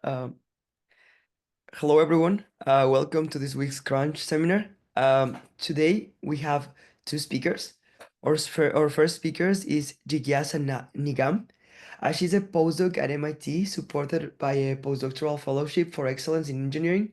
Um, Hello, everyone. Welcome to this week's Crunch seminar. Today we have two speakers. Our first speaker is Jigyasa Nigam. She's a postdoc at MIT, supported by a postdoctoral fellowship for excellence in engineering.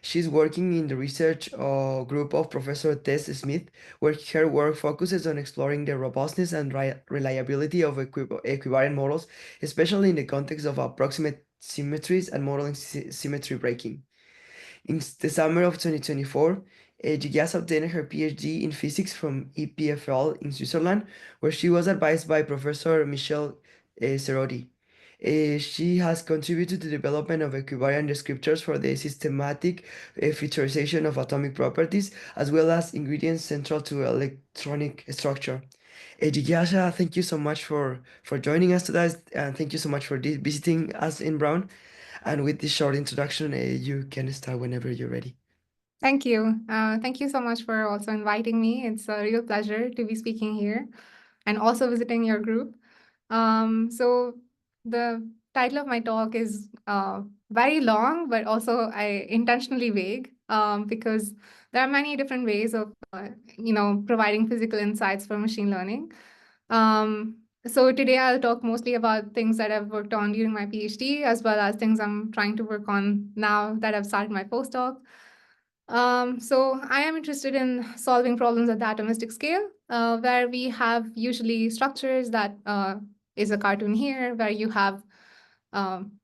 She's working in the research group of Professor Tess Smith, where her work focuses on exploring the robustness and reliability of equivariant models, especially in the context of approximate symmetries and modeling symmetry breaking. In the summer of 2024, Jigyasa obtained her PhD in physics from EPFL in Switzerland, where she was advised by Professor Michel Serodi. She has contributed to the development of equivariant descriptors for the systematic featurization of atomic properties, as well as ingredients central to electronic structure. Jigyasa, thank you so much for joining us today, and thank you so much for visiting us in Brown. And with this short introduction, you can start whenever you're ready. Thank you. Thank you so much for also inviting me. It's a real pleasure to be speaking here and also visiting your group. So the title of my talk is very long, but also I intentionally vague because there are many different ways of, providing physical insights for machine learning. So today I'll talk mostly about things that I've worked on during my PhD, as well as things I'm trying to work on now that I've started my postdoc. So I am interested in solving problems at the atomistic scale, where we have usually structures that is a cartoon here, where you have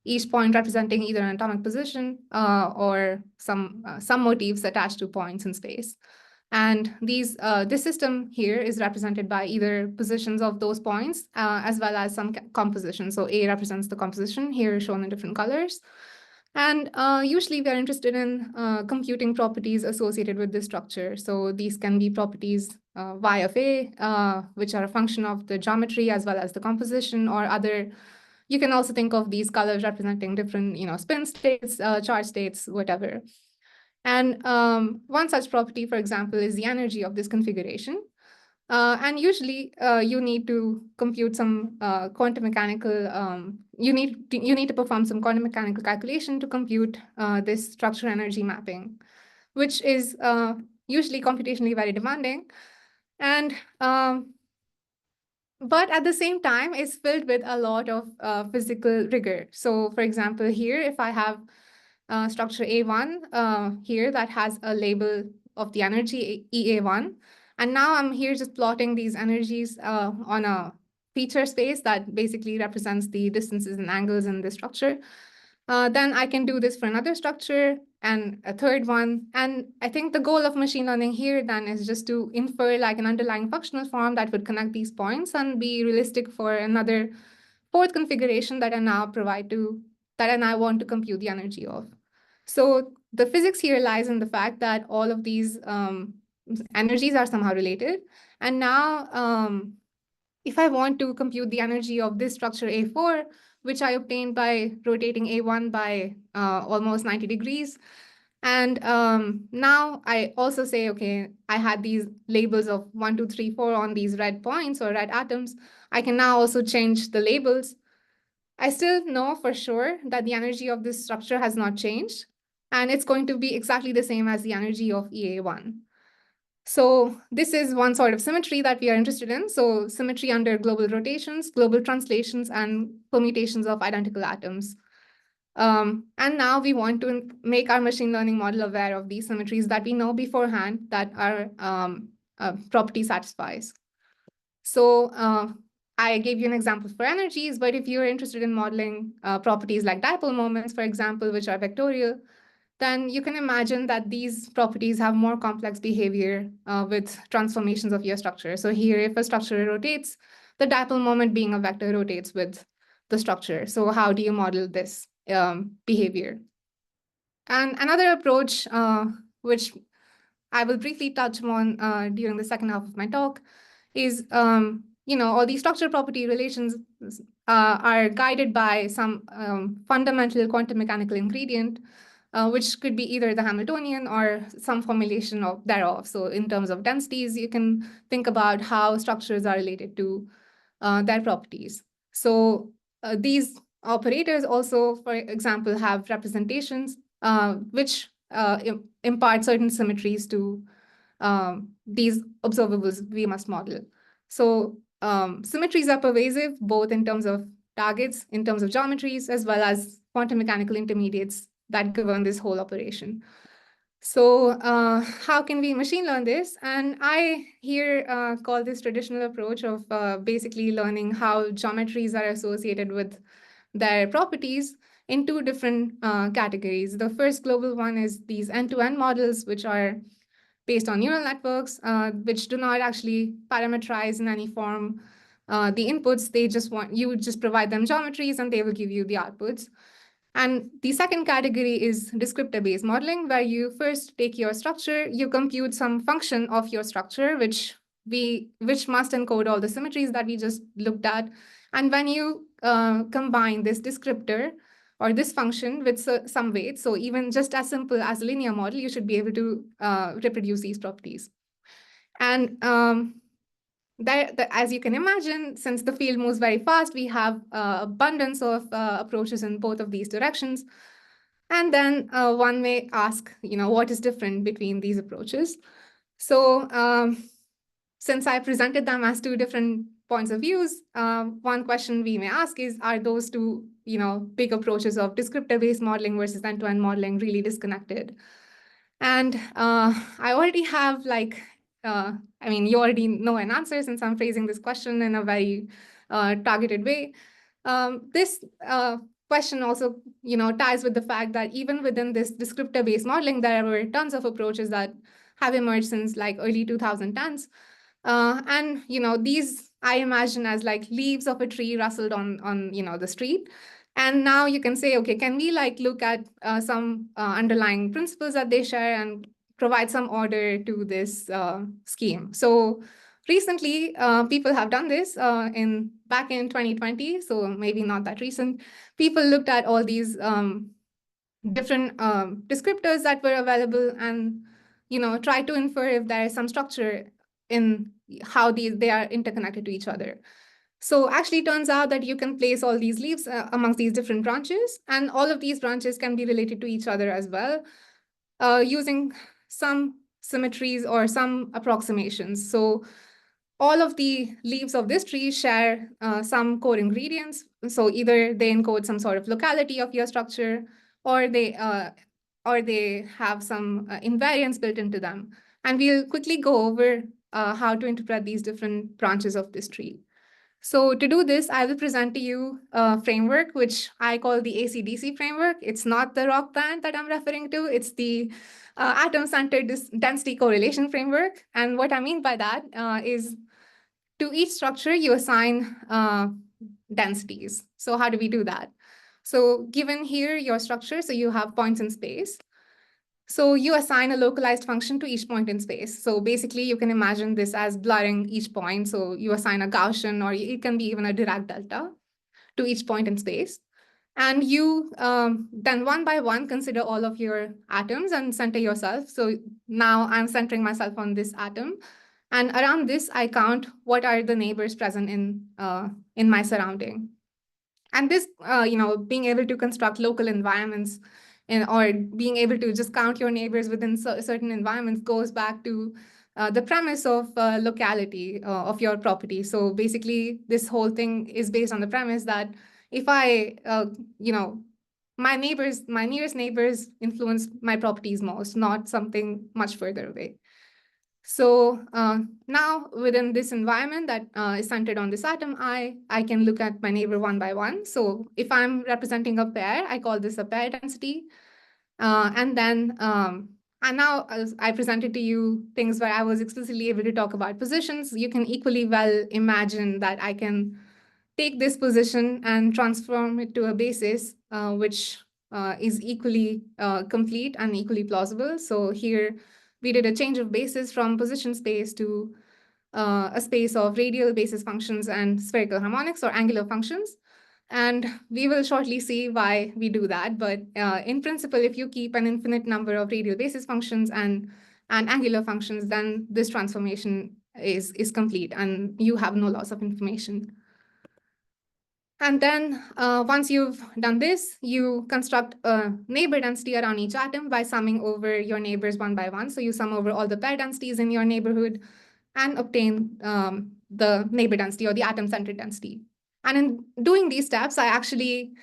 each point representing either an atomic position or some motifs attached to points in space. And this system here is represented by either positions of those points as well as some composition. So A represents the composition, here shown in different colors. And usually we are interested in computing properties associated with this structure. So these can be properties y of A, which are a function of the geometry as well as the composition, or other. You can also think of these colors representing different, spin states, charge states, whatever. And one such property, for example, is the energy of this configuration. And usually you need to compute some quantum mechanical, you need to perform some quantum mechanical calculation to compute this structure energy mapping, which is usually computationally very demanding. And but at the same time, it's filled with a lot of physical rigor. So for example, here, if I have structure A1 here that has a label of the energy EA1, and now I'm here just plotting these energies on a feature space that basically represents the distances and angles in the structure. Then I can do this for another structure and a third one. And I think the goal of machine learning here then is just to infer like an underlying functional form that would connect these points and be realistic for another fourth configuration that I now want to compute the energy of. So the physics here lies in the fact that all of these energies are somehow related. And now if I want to compute the energy of this structure A4, which I obtained by rotating A1 by almost 90 degrees. And now I also say, okay, I had these labels of 1, 2, 3, 4 on these red points or red atoms. I can now also change the labels. I still know for sure that the energy of this structure has not changed, and it's going to be exactly the same as the energy of EA1. So this is one sort of symmetry that we are interested in. So symmetry under global rotations, global translations, and permutations of identical atoms. And now we want to make our machine learning model aware of these symmetries that we know beforehand that our property satisfies. So I gave you an example for energies, but if you're interested in modeling properties like dipole moments, for example, which are vectorial, then you can imagine that these properties have more complex behavior with transformations of your structure. So here, if a structure rotates, the dipole moment being a vector rotates with the structure. So how do you model this behavior? And another approach, which I will briefly touch on during the second half of my talk, is all these structure property relations are guided by some fundamental quantum mechanical ingredient, which could be either the Hamiltonian or some formulation of thereof. So in terms of densities, you can think about how structures are related to their properties. So these operators also, for example, have representations which impart certain symmetries to these observables we must model. So symmetries are pervasive, both in terms of targets, in terms of geometries, as well as quantum mechanical intermediates that govern this whole operation. So how can we machine learn this? And I here call this traditional approach of basically learning how geometries are associated with their properties in two different categories. The first global one is these end-to-end models, which are based on neural networks, which do not actually parameterize in any form the inputs. They just want you just provide them geometries and they will give you the outputs. And the second category is descriptor-based modeling, where you first take your structure, you compute some function of your structure, which must encode all the symmetries that we just looked at. And when you combine this descriptor or this function with some weight, so even just as simple as a linear model, you should be able to reproduce these properties. And as you can imagine, since the field moves very fast, we have abundance of approaches in both of these directions. And then one may ask, what is different between these approaches? So since I presented them as two different points of views, one question we may ask is, are those two, big approaches of descriptor-based modeling versus end-to-end modeling really disconnected? And I already have you already know an answer since I'm phrasing this question in a very targeted way. This question also, ties with the fact that even within this descriptor-based modeling, there were tons of approaches that have emerged since like early 2010s. And, these I imagine as like leaves of a tree rustled on the street. And now you can say, okay, can we look at some underlying principles that they share and provide some order to this scheme? So recently, people have done this back in 2020, so maybe not that recent. People looked at all these different descriptors that were available and try to infer if there is some structure in how they are interconnected to each other. So actually it turns out that you can place all these leaves amongst these different branches, and all of these branches can be related to each other as well, using some symmetries or some approximations. So all of the leaves of this tree share some core ingredients. So either they encode some sort of locality of your structure, or they have some invariance built into them. And we'll quickly go over how to interpret these different branches of this tree. So to do this, I will present to you a framework, which I call the AC/DC framework. It's not the rock band that I'm referring to. It's the atom-centered density correlation framework. And what I mean by that is to each structure, you assign densities. So how do we do that? So given here your structure, so you have points in space. So you assign a localized function to each point in space. So basically, you can imagine this as blurring each point. So you assign a Gaussian, or it can be even a Dirac delta to each point in space. And you then one by one consider all of your atoms and center yourself. So now I'm centering myself on this atom. And around this, I count what are the neighbors present in my surrounding. And this, being able to construct local environments or being able to just count your neighbors within certain environments goes back to the premise of locality of your property. So basically, this whole thing is based on the premise that if I, my nearest neighbors influence my properties most, not something much further away. So now within this environment that is centered on this atom, I can look at my neighbor one by one. So if I'm representing a pair, I call this a pair density. And now as I presented to you things where I was explicitly able to talk about positions. You can equally well imagine that I can take this position and transform it to a basis, which is equally complete and equally plausible. So here, we did a change of basis from position space to a space of radial basis functions and spherical harmonics or angular functions. And we will shortly see why we do that. But in principle, if you keep an infinite number of radial basis functions and angular functions, then this transformation is complete and you have no loss of information. And then once you've done this, you construct a neighbor density around each atom by summing over your neighbors one by one. So you sum over all the pair densities in your neighborhood and obtain the neighbor density or the atom-centered density. And in doing these steps, I actually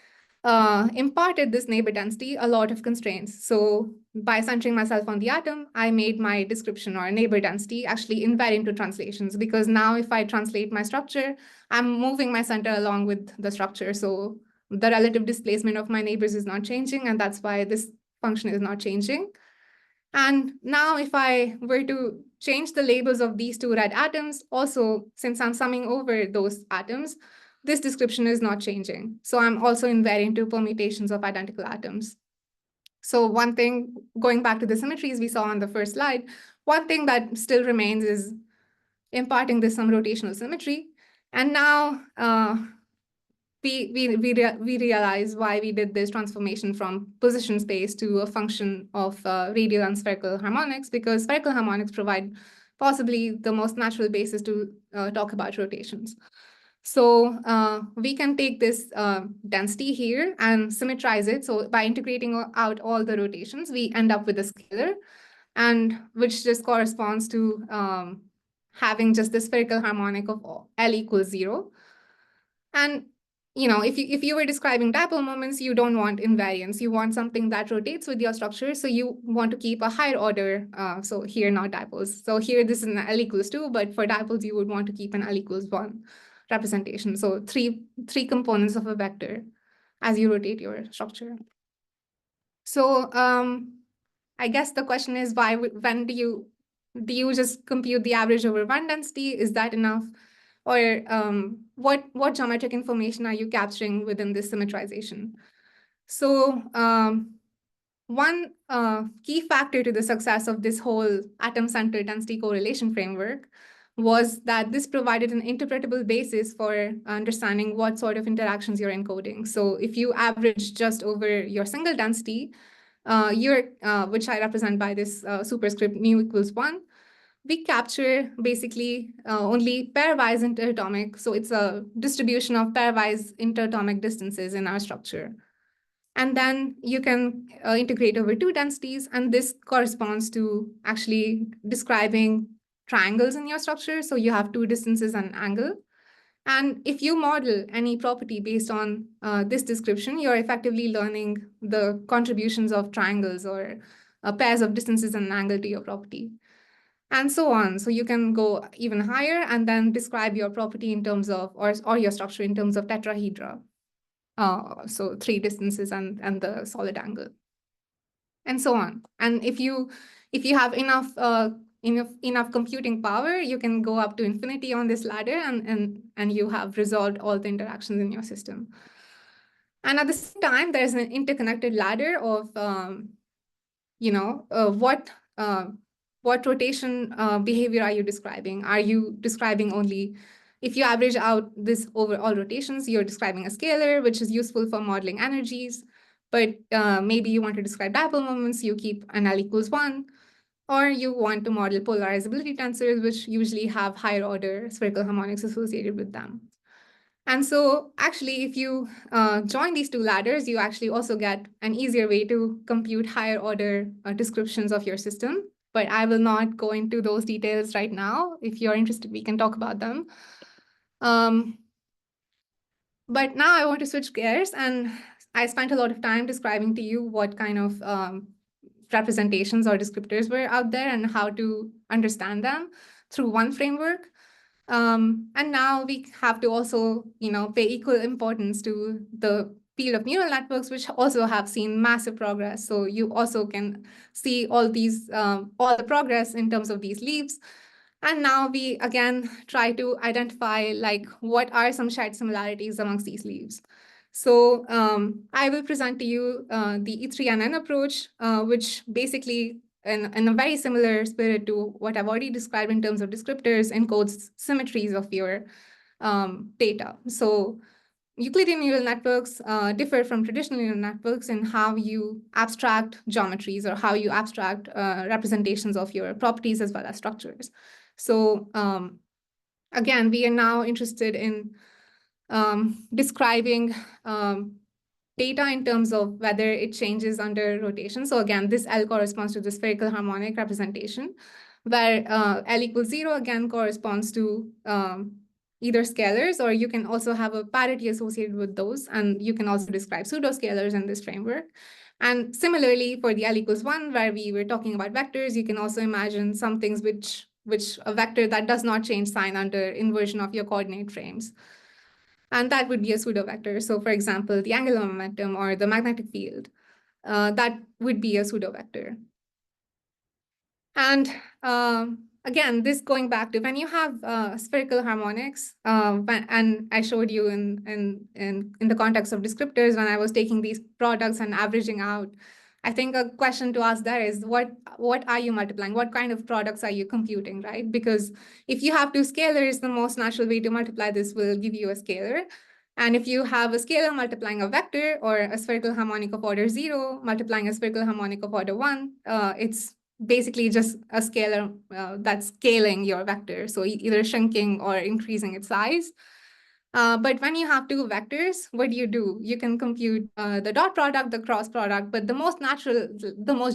imparted this neighbor density a lot of constraints. So by centering myself on the atom, I made my description or neighbor density actually invariant to translations, because now if I translate my structure, I'm moving my center along with the structure. So the relative displacement of my neighbors is not changing, and that's why this function is not changing. And now if I were to change the labels of these two red atoms, also, since I'm summing over those atoms, this description is not changing. So I'm also invariant to permutations of identical atoms. So one thing, going back to the symmetries we saw on the first slide, one thing that still remains is imparting this some rotational symmetry. And now we realize why we did this transformation from position space to a function of radial and spherical harmonics, because spherical harmonics provide possibly the most natural basis to talk about rotations. So we can take this density here and symmetrize it. So by integrating out all the rotations, we end up with a scalar, and which just corresponds to having just the spherical harmonic of L equals 0. And if you were describing dipole moments, you don't want invariance. You want something that rotates with your structure. So you want to keep a higher order. So here, not dipoles. So here, this is an L equals 2, but for dipoles, you would want to keep an L equals 1 representation. So three components of a vector as you rotate your structure. So I guess the question is, when do you just compute the average over one density? Is that enough? Or what geometric information are you capturing within this symmetrization? So one key factor to the success of this whole atom-centered density correlation framework was that this provided an interpretable basis for understanding what sort of interactions you're encoding. So if you average just over your single density, which I represent by this superscript mu equals 1, we capture basically only pairwise interatomic. So it's a distribution of pairwise interatomic distances in our structure. And then you can integrate over two densities, and this corresponds to actually describing triangles in your structure. So you have two distances and angle. And if you model any property based on this description, you're effectively learning the contributions of triangles or pairs of distances and angle to your property, and so on. So you can go even higher and then describe your property in terms of, or your structure in terms of tetrahedra. So three distances and the solid angle, and so on. And if you have enough computing power, you can go up to infinity on this ladder, and you have resolved all the interactions in your system. And at the same time, there's an interconnected ladder of what rotation behavior are you describing? Are you describing only, if you average out this over all rotations, you're describing a scalar, which is useful for modeling energies. But maybe you want to describe dipole moments, you keep an L equals 1. Or you want to model polarizability tensors, which usually have higher order spherical harmonics associated with them. And so actually, if you join these two ladders, you actually also get an easier way to compute higher order descriptions of your system. But I will not go into those details right now. If you're interested, we can talk about them. But now I want to switch gears, and I spent a lot of time describing to you what kind of representations or descriptors were out there and how to understand them through one framework. And now we have to also, pay equal importance to the field of neural networks, which also have seen massive progress. So you also can see all the progress in terms of these leaps. And now we again try to identify what are some shared similarities amongst these leaves. So I will present to you the E3NN approach, which basically, in a very similar spirit to what I've already described in terms of descriptors, encodes symmetries of your data. So Euclidean neural networks differ from traditional neural networks in how you abstract geometries or how you abstract representations of your properties as well as structures. So again, we are now interested in describing data in terms of whether it changes under rotation. So again, this L corresponds to the spherical harmonic representation, where L equals 0 again corresponds to either scalars, or you can also have a parity associated with those, and you can also describe pseudoscalars in this framework. And similarly, for the L equals 1, where we were talking about vectors, you can also imagine some things which a vector that does not change sign under inversion of your coordinate frames. And that would be a pseudovector. So for example, the angular momentum or the magnetic field, that would be a pseudovector. And again, this going back to when you have spherical harmonics, and I showed you in the context of descriptors when I was taking these products and averaging out. I think a question to ask there is what are you multiplying? What kind of products are you computing, right? Because if you have two scalars, the most natural way to multiply this will give you a scalar. And if you have a scalar multiplying a vector or a spherical harmonic of order 0 multiplying a spherical harmonic of order 1, it's basically just a scalar that's scaling your vector, so either shrinking or increasing its size. But when you have two vectors, what do? You can compute the dot product, the cross product, but the most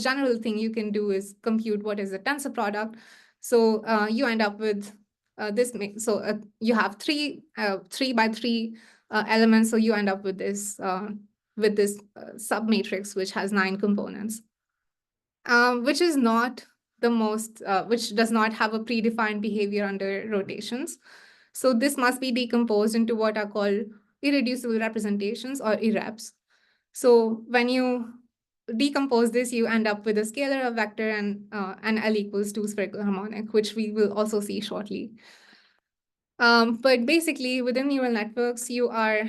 general thing you can do is compute what is the tensor product. So you end up with this. So you have three by three elements, so you end up with this submatrix which has 9 components. Which is not the most, which does not have a predefined behavior under rotations. So this must be decomposed into what are called irreducible representations or irreps. So when you decompose this, you end up with a scalar, a vector, and L equals 2 spherical harmonic, which we will also see shortly. But basically, within neural networks, you are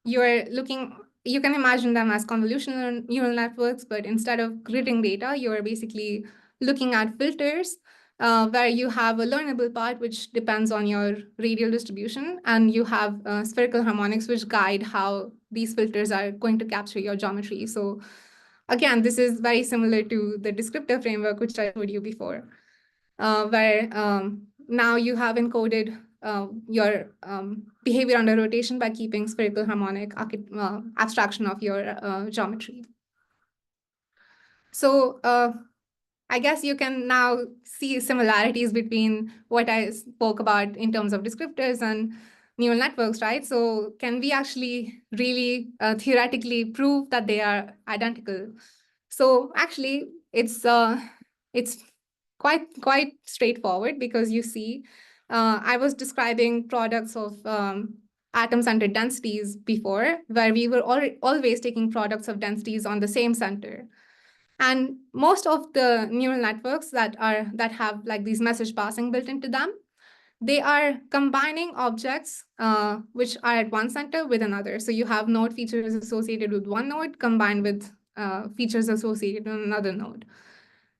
looking, you can imagine them as convolutional neural networks, but instead of gridding data, you're basically looking at filters where you have a learnable part, which depends on your radial distribution, and you have spherical harmonics, which guide how these filters are going to capture your geometry. So again, this is very similar to the descriptor framework, which I showed you before, where now you have encoded your behavior under rotation by keeping spherical harmonic abstraction of your geometry. So I guess you can now see similarities between what I spoke about in terms of descriptors and neural networks, right? So can we actually really theoretically prove that they are identical? So actually, it's quite straightforward, because you see, I was describing products of atom-centered densities before, where we were always taking products of densities on the same center. And most of the neural networks that have like these message passing built into them, they are combining objects which are at one center with another. So you have node features associated with one node combined with features associated with another node.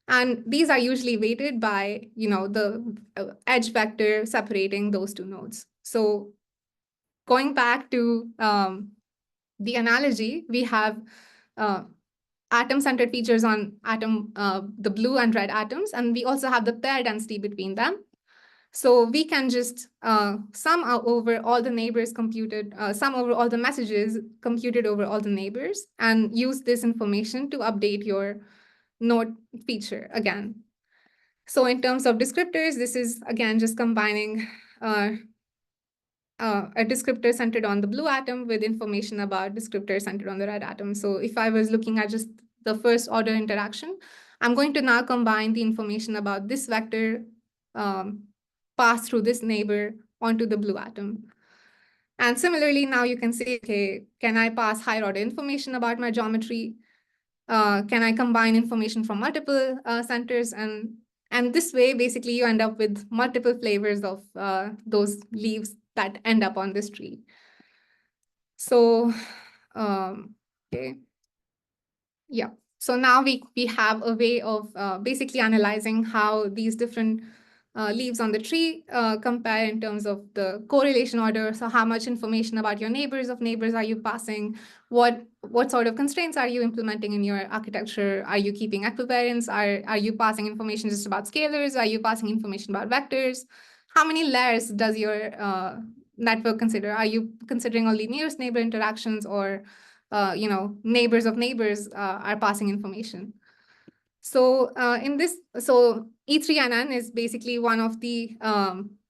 And these are usually weighted by, the edge vector separating those two nodes. So going back to the analogy, we have atom-centered features on the blue and red atoms, and we also have the pair density between them. So we can just sum over all the neighbors computed, sum over all the messages computed over all the neighbors, and use this information to update your node feature again. So in terms of descriptors, this is again just combining a descriptor centered on the blue atom with information about descriptors centered on the red atom. So if I was looking at just the first order interaction, I'm going to now combine the information about this vector pass through this neighbor onto the blue atom. And similarly, now you can say, okay, can I pass higher order information about my geometry? Can I combine information from multiple centers? And this way, basically, you end up with multiple flavors of those leaves that end up on this tree. So, okay. Yeah. So now we have a way of basically analyzing how these different leaves on the tree compare in terms of the correlation order. So how much information about your neighbors are you passing? What sort of constraints are you implementing in your architecture? Are you keeping equivariance? Are you passing information just about scalars? Are you passing information about vectors? How many layers does your network consider? Are you considering only nearest neighbor interactions, or neighbors of neighbors are passing information? So so E3NN is basically one of the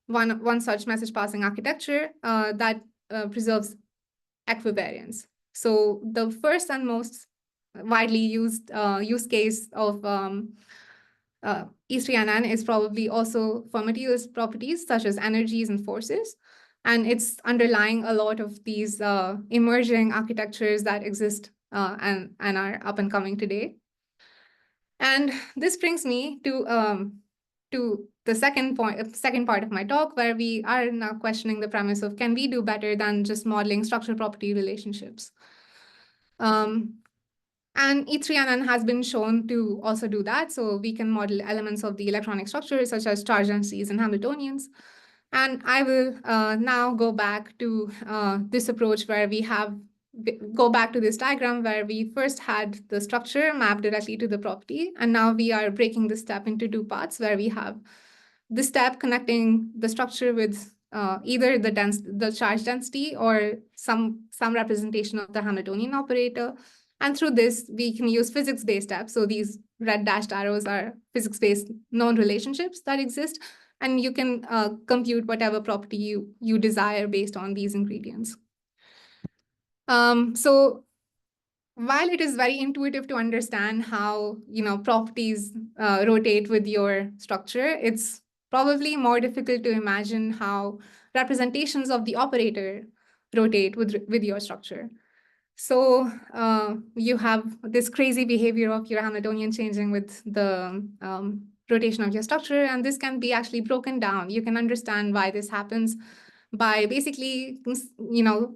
one such message passing architecture that preserves equivariance. So the first and most widely used use case of E3NN is probably also for materials properties such as energies and forces. And it's underlying a lot of these emerging architectures that exist and are up and coming today. And this brings me to the second part of my talk, where we are now questioning the premise of, can we do better than just modeling structural property relationships? And E3NN has been shown to also do that. So we can model elements of the electronic structure, such as charge densities and Hamiltonians. And I will now go back to this approach where we go back to this diagram where we first had the structure mapped directly to the property. And now we are breaking this step into two parts, where we have the step connecting the structure with either the charge density or some representation of the Hamiltonian operator. And through this, we can use physics-based steps. So these red dashed arrows are physics-based known relationships that exist. And you can compute whatever property you desire based on these ingredients. So while it is very intuitive to understand how properties rotate with your structure, it's probably more difficult to imagine how representations of the operator rotate with your structure. So you have this crazy behavior of your Hamiltonian changing with the rotation of your structure, and this can be actually broken down. You can understand why this happens by basically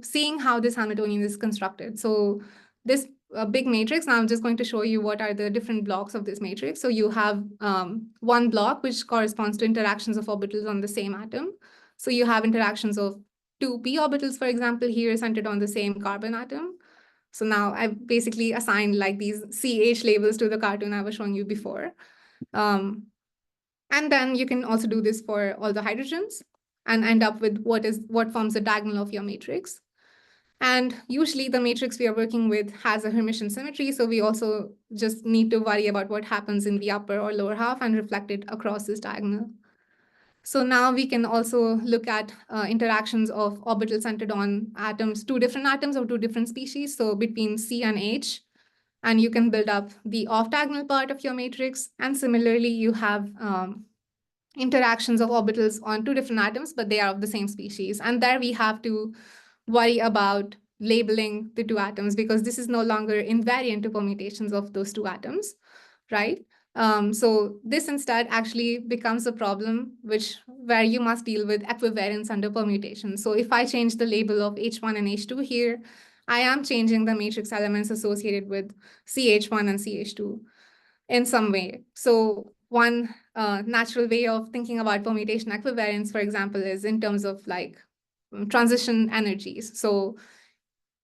seeing how this Hamiltonian is constructed. So this big matrix, now I'm just going to show you what are the different blocks of this matrix. So you have one block which corresponds to interactions of orbitals on the same atom. So you have interactions of two p orbitals, for example, here centered on the same carbon atom. So now I've basically assigned like these CH labels to the cartoon I was showing you before. And then you can also do this for all the hydrogens and end up with what forms the diagonal of your matrix. And usually the matrix we are working with has a Hermitian symmetry, so we also just need to worry about what happens in the upper or lower half and reflect it across this diagonal. So now we can also look at interactions of orbitals centered on atoms, two different atoms of two different species, so between C and H, and you can build up the off-diagonal part of your matrix. And similarly, you have interactions of orbitals on two different atoms, but they are of the same species. And there we have to worry about labeling the two atoms, because this is no longer invariant to permutations of those two atoms, right? So this instead actually becomes a problem where you must deal with equivariance under permutation. So if I change the label of H1 and H2 here, I am changing the matrix elements associated with CH1 and CH2 in some way. So one natural way of thinking about permutation equivariance, for example, is in terms of like transition energies. So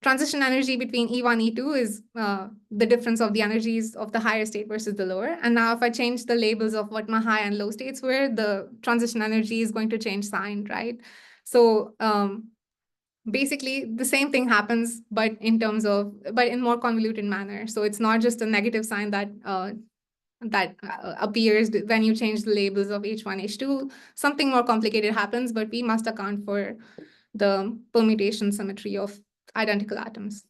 transition energy between E1, E2 is the difference of the energies of the higher state versus the lower. And now if I change the labels of what my high and low states were, the transition energy is going to change sign, right? So basically the same thing happens, but in more convoluted manner. So it's not just a negative sign that appears when you change the labels of H1, H2. Something more complicated happens, but we must account for the permutation symmetry of identical atoms.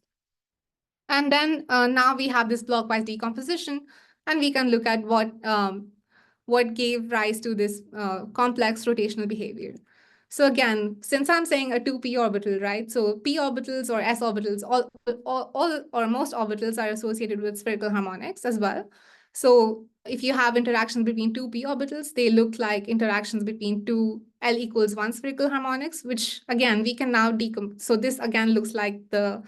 And then now we have this blockwise decomposition, and we can look at what gave rise to this complex rotational behavior. So again, since I'm saying a 2p orbital, right? So p orbitals or s orbitals, all or most orbitals are associated with spherical harmonics as well. So if you have interactions between two p orbitals, they look like interactions between two L equals 1 spherical harmonics, which again, we can now decompose. So this again looks like the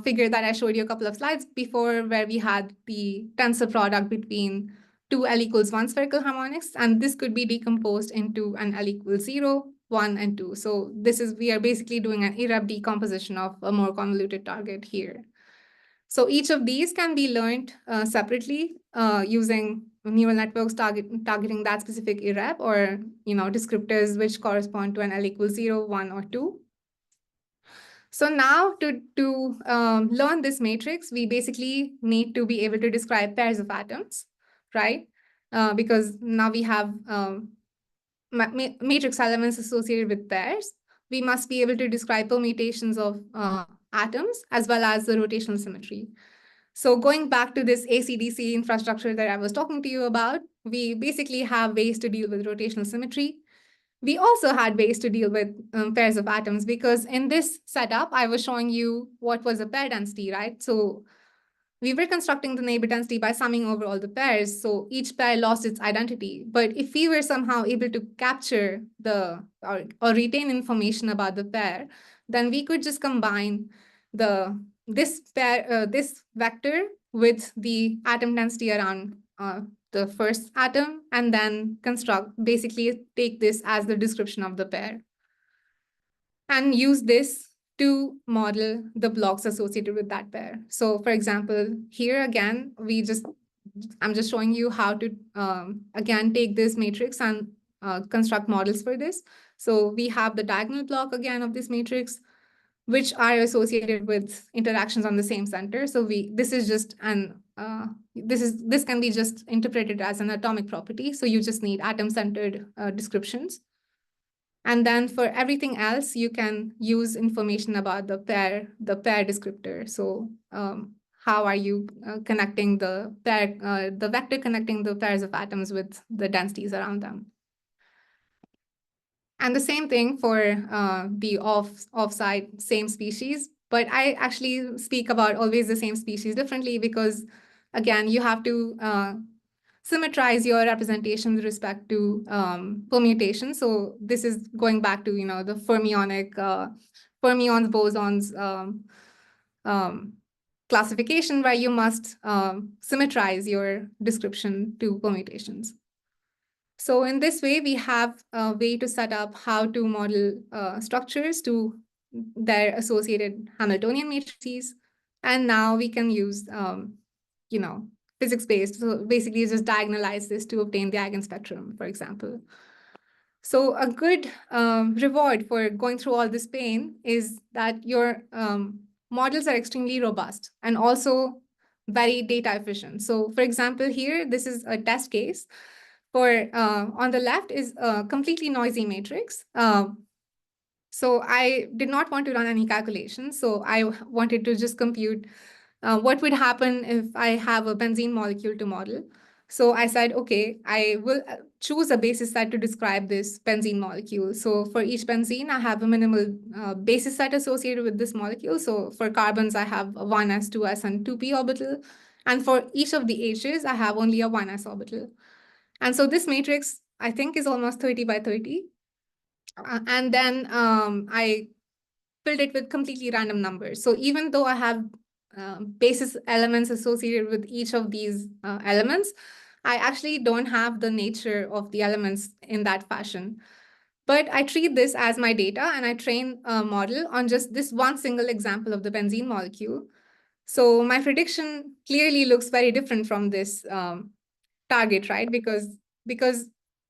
figure that I showed you a couple of slides before, where we had the tensor product between two L equals 1 spherical harmonics, and this could be decomposed into an L equals 0, 1, and 2. So we are basically doing an irrep decomposition of a more convoluted target here. So each of these can be learned separately using neural networks targeting that specific irrep, or descriptors which correspond to an L equals 0, 1, or 2. So now to learn this matrix, we basically need to be able to describe pairs of atoms, right? Because now we have matrix elements associated with pairs. We must be able to describe permutations of atoms as well as the rotational symmetry. So going back to this AC/DC infrastructure that I was talking to you about, we basically have ways to deal with rotational symmetry. We also had ways to deal with pairs of atoms, because in this setup, I was showing you what was a pair density, right? So we were constructing the neighbor density by summing over all the pairs. So each pair lost its identity. But if we were somehow able to capture or retain information about the pair, then we could just combine this vector with the atom density around the first atom, and then basically take this as the description of the pair and use this to model the blocks associated with that pair. So for example, here again, I'm just showing you how to, again, take this matrix and construct models for this. So we have the diagonal block again of this matrix, which are associated with interactions on the same center. So this is just this can be just interpreted as an atomic property. So you just need atom-centered descriptions. And then for everything else, you can use information about the pair descriptor. So how are you connecting the vector connecting the pairs of atoms with the densities around them? And the same thing for the offside same species. But I actually speak about always the same species differently because, again, you have to symmetrize your representation with respect to permutation. So this is going back to, the fermionic, fermions, bosons classification, where you must symmetrize your description to permutations. So in this way, we have a way to set up how to model structures to their associated Hamiltonian matrices. And now we can use, physics-based. So basically just diagonalize this to obtain the eigenspectrum, for example. So a good reward for going through all this pain is that your models are extremely robust and also very data efficient. So for example, here, this is a test case. On the left is a completely noisy matrix. So I did not want to run any calculations. So I wanted to just compute what would happen if I have a benzene molecule to model. So I said, okay, I will choose a basis set to describe this benzene molecule. So for each benzene, I have a minimal basis set associated with this molecule. So for carbons, I have a 1s, 2s, and 2p orbital. And for each of the H's, I have only a 1s orbital. And so this matrix, I think, is almost 30 by 30. And then I filled it with completely random numbers. So even though I have basis elements associated with each of these elements, I actually don't have the nature of the elements in that fashion. But I treat this as my data, and I train a model on just this one single example of the benzene molecule. So my prediction clearly looks very different from this target, right? Because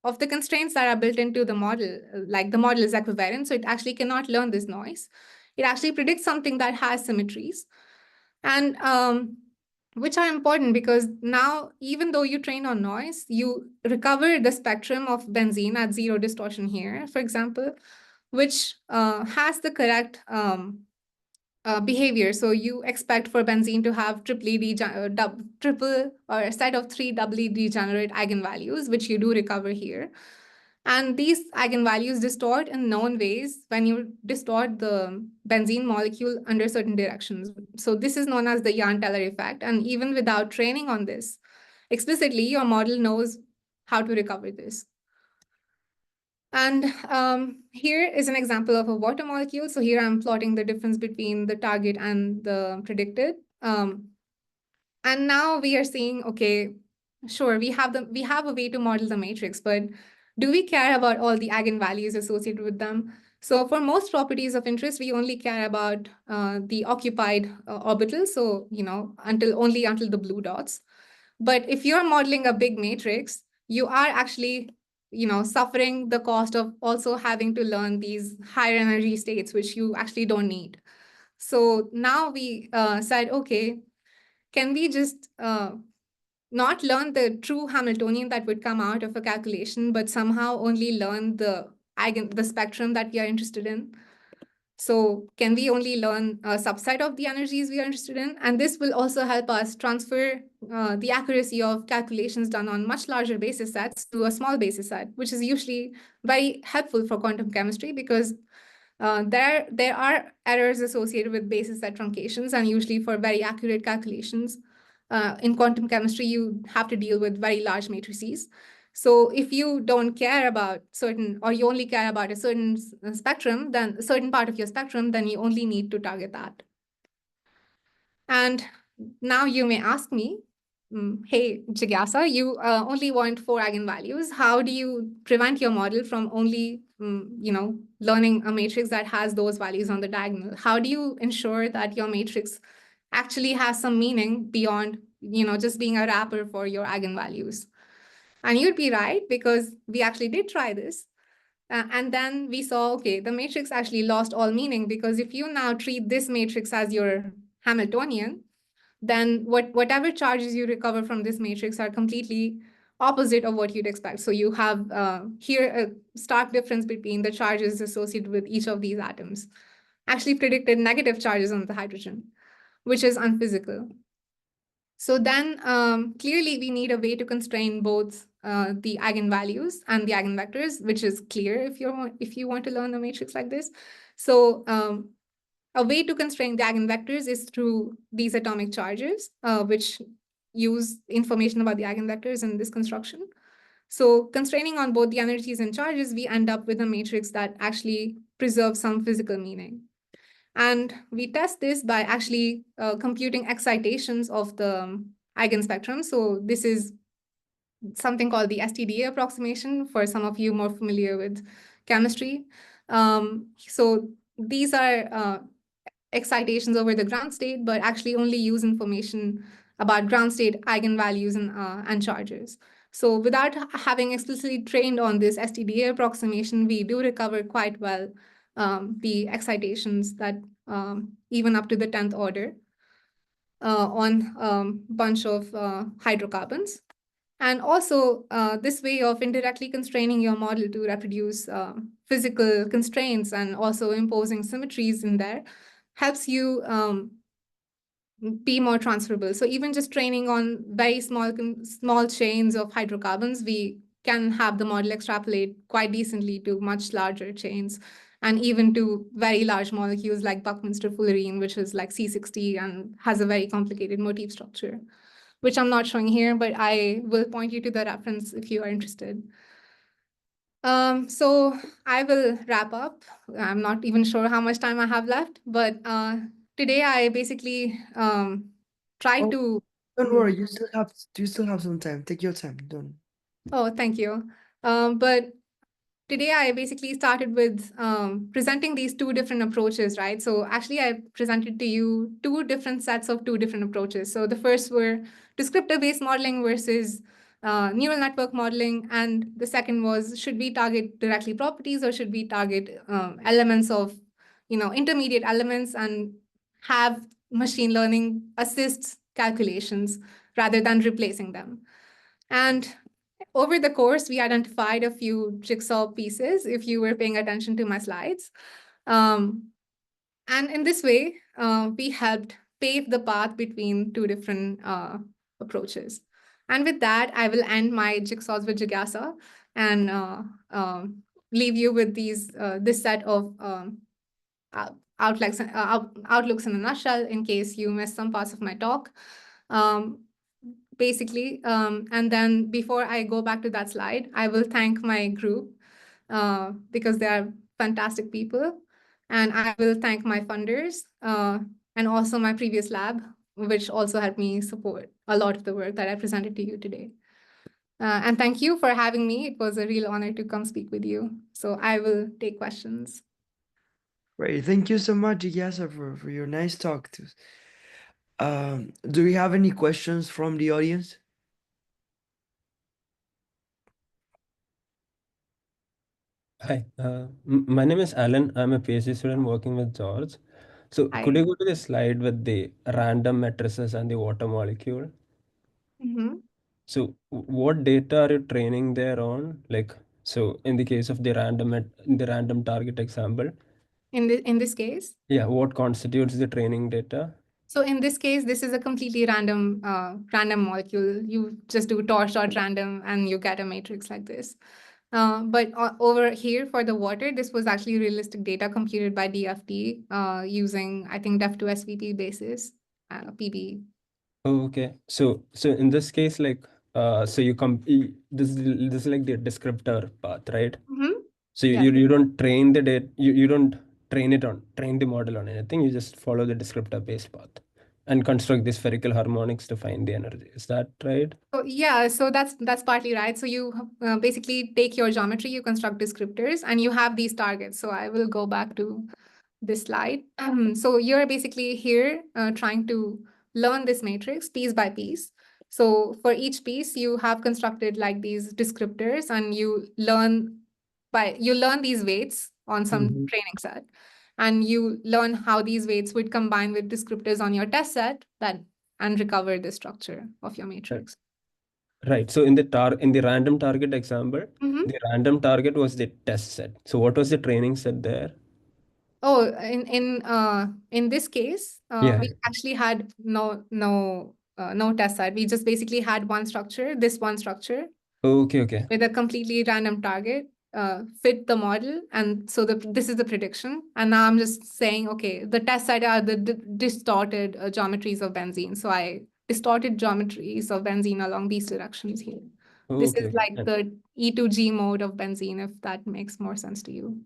of the constraints that are built into the model, like the model is equivariant, so it actually cannot learn this noise. It actually predicts something that has symmetries, and which are important because now, even though you train on noise, you recover the spectrum of benzene at zero distortion here, for example, which has the correct behavior. So you expect for benzene to have triple or a set of 3 doubly degenerate eigenvalues, which you do recover here. And these eigenvalues distort in known ways when you distort the benzene molecule under certain directions. So this is known as the Jahn-Teller effect. And even without training on this explicitly, your model knows how to recover this. And here is an example of a water molecule. So here I'm plotting the difference between the target and the predicted. And now we are seeing, okay, sure, we have a way to model the matrix, but do we care about all the eigenvalues associated with them? So for most properties of interest, we only care about the occupied orbital. So, until the blue dots. But if you're modeling a big matrix, you are actually, suffering the cost of also having to learn these higher energy states, which you actually don't need. So now we said, okay, can we just not learn the true Hamiltonian that would come out of a calculation, but somehow only learn the spectrum that we are interested in? So can we only learn a subset of the energies we are interested in? And this will also help us transfer the accuracy of calculations done on much larger basis sets to a small basis set, which is usually very helpful for quantum chemistry because there are errors associated with basis set truncations, and usually for very accurate calculations in quantum chemistry, you have to deal with very large matrices. So if you don't care about certain, or you only care about a certain spectrum, then a certain part of your spectrum, then you only need to target that. And now you may ask me, hey, Jigyasa, you only want 4 eigenvalues. How do you prevent your model from only, learning a matrix that has those values on the diagonal? How do you ensure that your matrix actually has some meaning beyond, just being a wrapper for your eigenvalues? And you'd be right, because we actually did try this. And then we saw, okay, the matrix actually lost all meaning, because if you now treat this matrix as your Hamiltonian, then whatever charges you recover from this matrix are completely opposite of what you'd expect. So you have here a stark difference between the charges associated with each of these atoms. Actually predicted negative charges on the hydrogen, which is unphysical. So then clearly we need a way to constrain both the eigenvalues and the eigenvectors, which is clear if you want to learn a matrix like this. So a way to constrain the eigenvectors is through these atomic charges, which use information about the eigenvectors in this construction. So constraining on both the energies and charges, we end up with a matrix that actually preserves some physical meaning. And we test this by actually computing excitations of the eigenspectrum. So this is something called the STDA approximation for some of you more familiar with chemistry. So these are excitations over the ground state, but actually only use information about ground state eigenvalues and charges. So without having explicitly trained on this STDA approximation, we do recover quite well the excitations that even up to the 10th order on a bunch of hydrocarbons. And also, this way of indirectly constraining your model to reproduce physical constraints and also imposing symmetries in there helps you be more transferable. So even just training on very small chains of hydrocarbons, we can have the model extrapolate quite decently to much larger chains and even to very large molecules like Buckminster fullerene, which is like C60 and has a very complicated motif structure, which I'm not showing here, but I will point you to the reference if you are interested. So I will wrap up. I'm not even sure how much time I have left, but today I basically try Oh, to. don't worry, you still have some time. Take your time. Don't. Oh, thank you. But today I basically started with presenting these 2 different approaches, right? So actually I presented to you 2 different sets of 2 different approaches. So the first were descriptor-based modeling versus neural network modeling. And the second was, should we target directly properties or should we target elements of, intermediate elements and have machine learning assist calculations rather than replacing them? And over the course, we identified a few jigsaw pieces, if you were paying attention to my slides. And in this way, we helped pave the path between 2 different approaches. And with that, I will end my jigsaws with Jigyasa and leave you with this set of outlooks in a nutshell in case you missed some parts of my talk. Basically. And then before I go back to that slide, I will thank my group because they are fantastic people. And I will thank my funders and also my previous lab, which also helped me support a lot of the work that I presented to you today. And thank you for having me. It was a real honor to come speak with you. So I will take questions. Great. Thank you so much, Jigyasa, for your nice talk. Do we have any questions from the audience? Hi, my name is Alan. I'm a PhD student working with George. So could I. you go to the slide with the random matrices and the water molecule? Mhm. So what data are you training there on? Like, so in the case of the in the random target example, In this case. yeah, what constitutes the training data? So in this case, this is a completely random molecule. You just do torch dot random and you get a matrix like this. But over here for the water, this was actually realistic data computed by DFT using, I think, def2 SVT basis, PB. Oh, okay. So in this case, like, so this is like the descriptor path, right? Mm-hmm. So Yeah. you don't train the data, you don't train the model on anything. You just follow the descriptor based path and construct the spherical harmonics to find the energy. Is that right? So yeah, so that's partly right. So you basically take your geometry, you construct descriptors, and you have these targets. So I will go back to this slide. So you're basically here trying to learn this matrix piece by piece. So for each piece, you have constructed like these descriptors, and you learn these weights on some Mhm. training set, and you learn how these weights would combine with descriptors on your test set and recover the structure of your Right. matrix. Right. So in the random target example, Mhm. the random target was the test set. So what was the training set there? Oh, in this case, Yeah. we actually had no test set. We just basically had this one structure Okay, okay. with a completely random target, fit the model, and so this is the prediction. And now I'm just saying, okay, the test set are the distorted geometries of benzene. So I distorted geometries of benzene along these directions here. This Okay, is okay. like the E2G mode of benzene, if that makes more sense to you.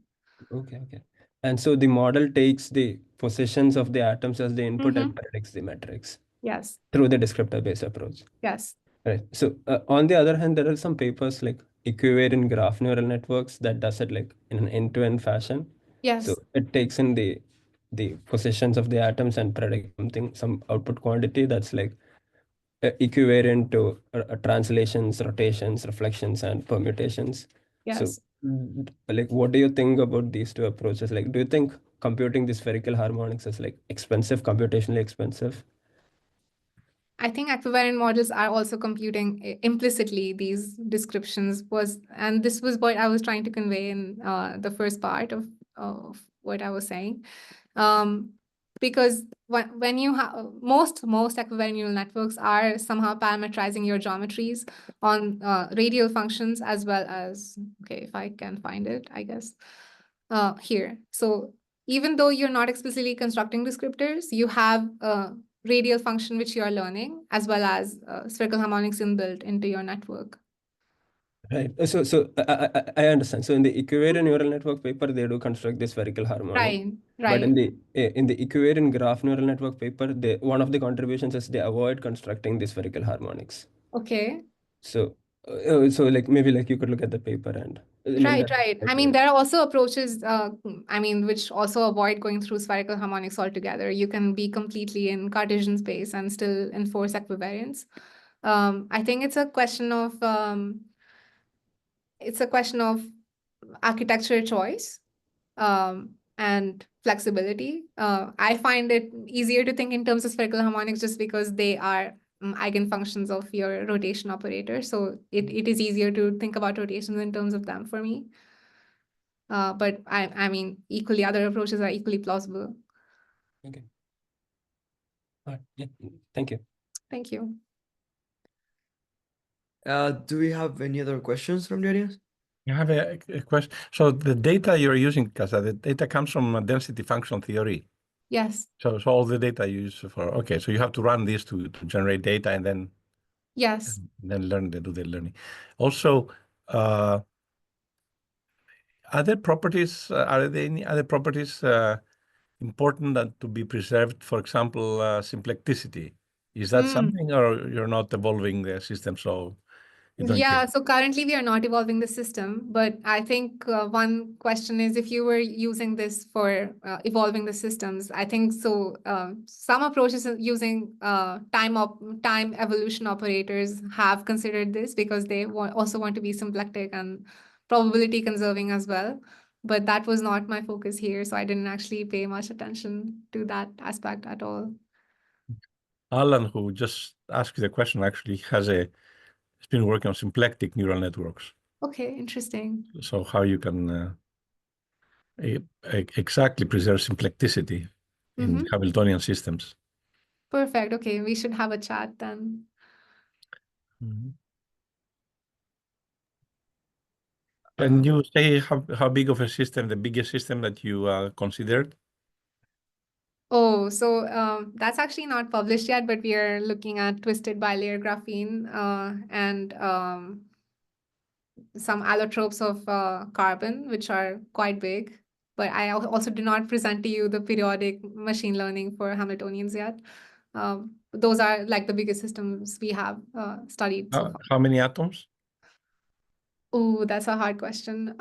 Okay, okay. And so the model takes the positions of the atoms as the input Mm-hmm. and predicts the metrics Yes. through the descriptor based approach. Yes. Right. So on the other hand, there are some papers like equivariant graph neural networks that does it like in an end-to-end fashion. So Yes. it takes in the positions of the atoms and predicts some output quantity that's like equivariant to translations, rotations, reflections, and permutations. So, Yes. like, what do you think about these two approaches? Like, do you think computing the spherical harmonics is like expensive, computationally expensive? I think equivalent models are also computing implicitly these descriptions and this was what I was trying to convey in the first part of what I was saying. Um, because when you have most equivalent neural networks are somehow parameterizing your geometries on radial functions as well as, okay, if I can find it, I guess, here. So even though you're not explicitly constructing descriptors, you have a radial function which you are learning, as well as spherical harmonics inbuilt into your network. Right. So I understand. So in the equivariant neural network paper, they do construct the spherical harmonic. Right, But right. in the equivariant graph neural network paper, one of the contributions is they avoid constructing the spherical harmonics. Okay. So so like maybe like you could look at the paper and maybe Right, that. right. I mean, there are also approaches, which also avoid going through spherical harmonics altogether. You can be completely in Cartesian space and still enforce equivariance. I think it's a question of architecture choice and flexibility. I find it easier to think in terms of spherical harmonics just because they are eigenfunctions of your rotation operator. So it is easier to think about rotations in terms of them for me. But I mean, equally, other approaches are equally plausible. Okay. All right. Yeah. Thank you. Thank you. Do we have any other questions from the audience? I have a question. So the data you're using, Casa, the data comes from density function theory. Yes. So all the data you use for, okay, so you have to run this to generate data and then Yes. do the learning. Also, other properties, are there any other properties important that to be preserved? For example, symplecticity. Is that something, or you're not evolving the system, so you don't care? Yeah, so currently we are not evolving the system, but I think one question is if you were using this for evolving the systems, I think so. Some approaches using time evolution operators have considered this because they also want to be symplectic and probability conserving as well. but that was not my focus here, so I didn't actually pay much attention to that aspect at all. Alan, who just asked the question, actually has been working on symplectic neural networks. Okay, interesting. So how you can exactly preserve symplecticity in Hamiltonian systems. Perfect. Okay, we should have a chat then. Can you say how big of a system, the biggest system that you considered? Oh, so that's actually not published yet, but we are looking at twisted bilayer graphene and some allotropes of carbon, which are quite big. But I also did not present to you the periodic machine learning for Hamiltonians yet. Those are like the biggest systems we have studied so far. How many atoms? Oh, that's a hard question.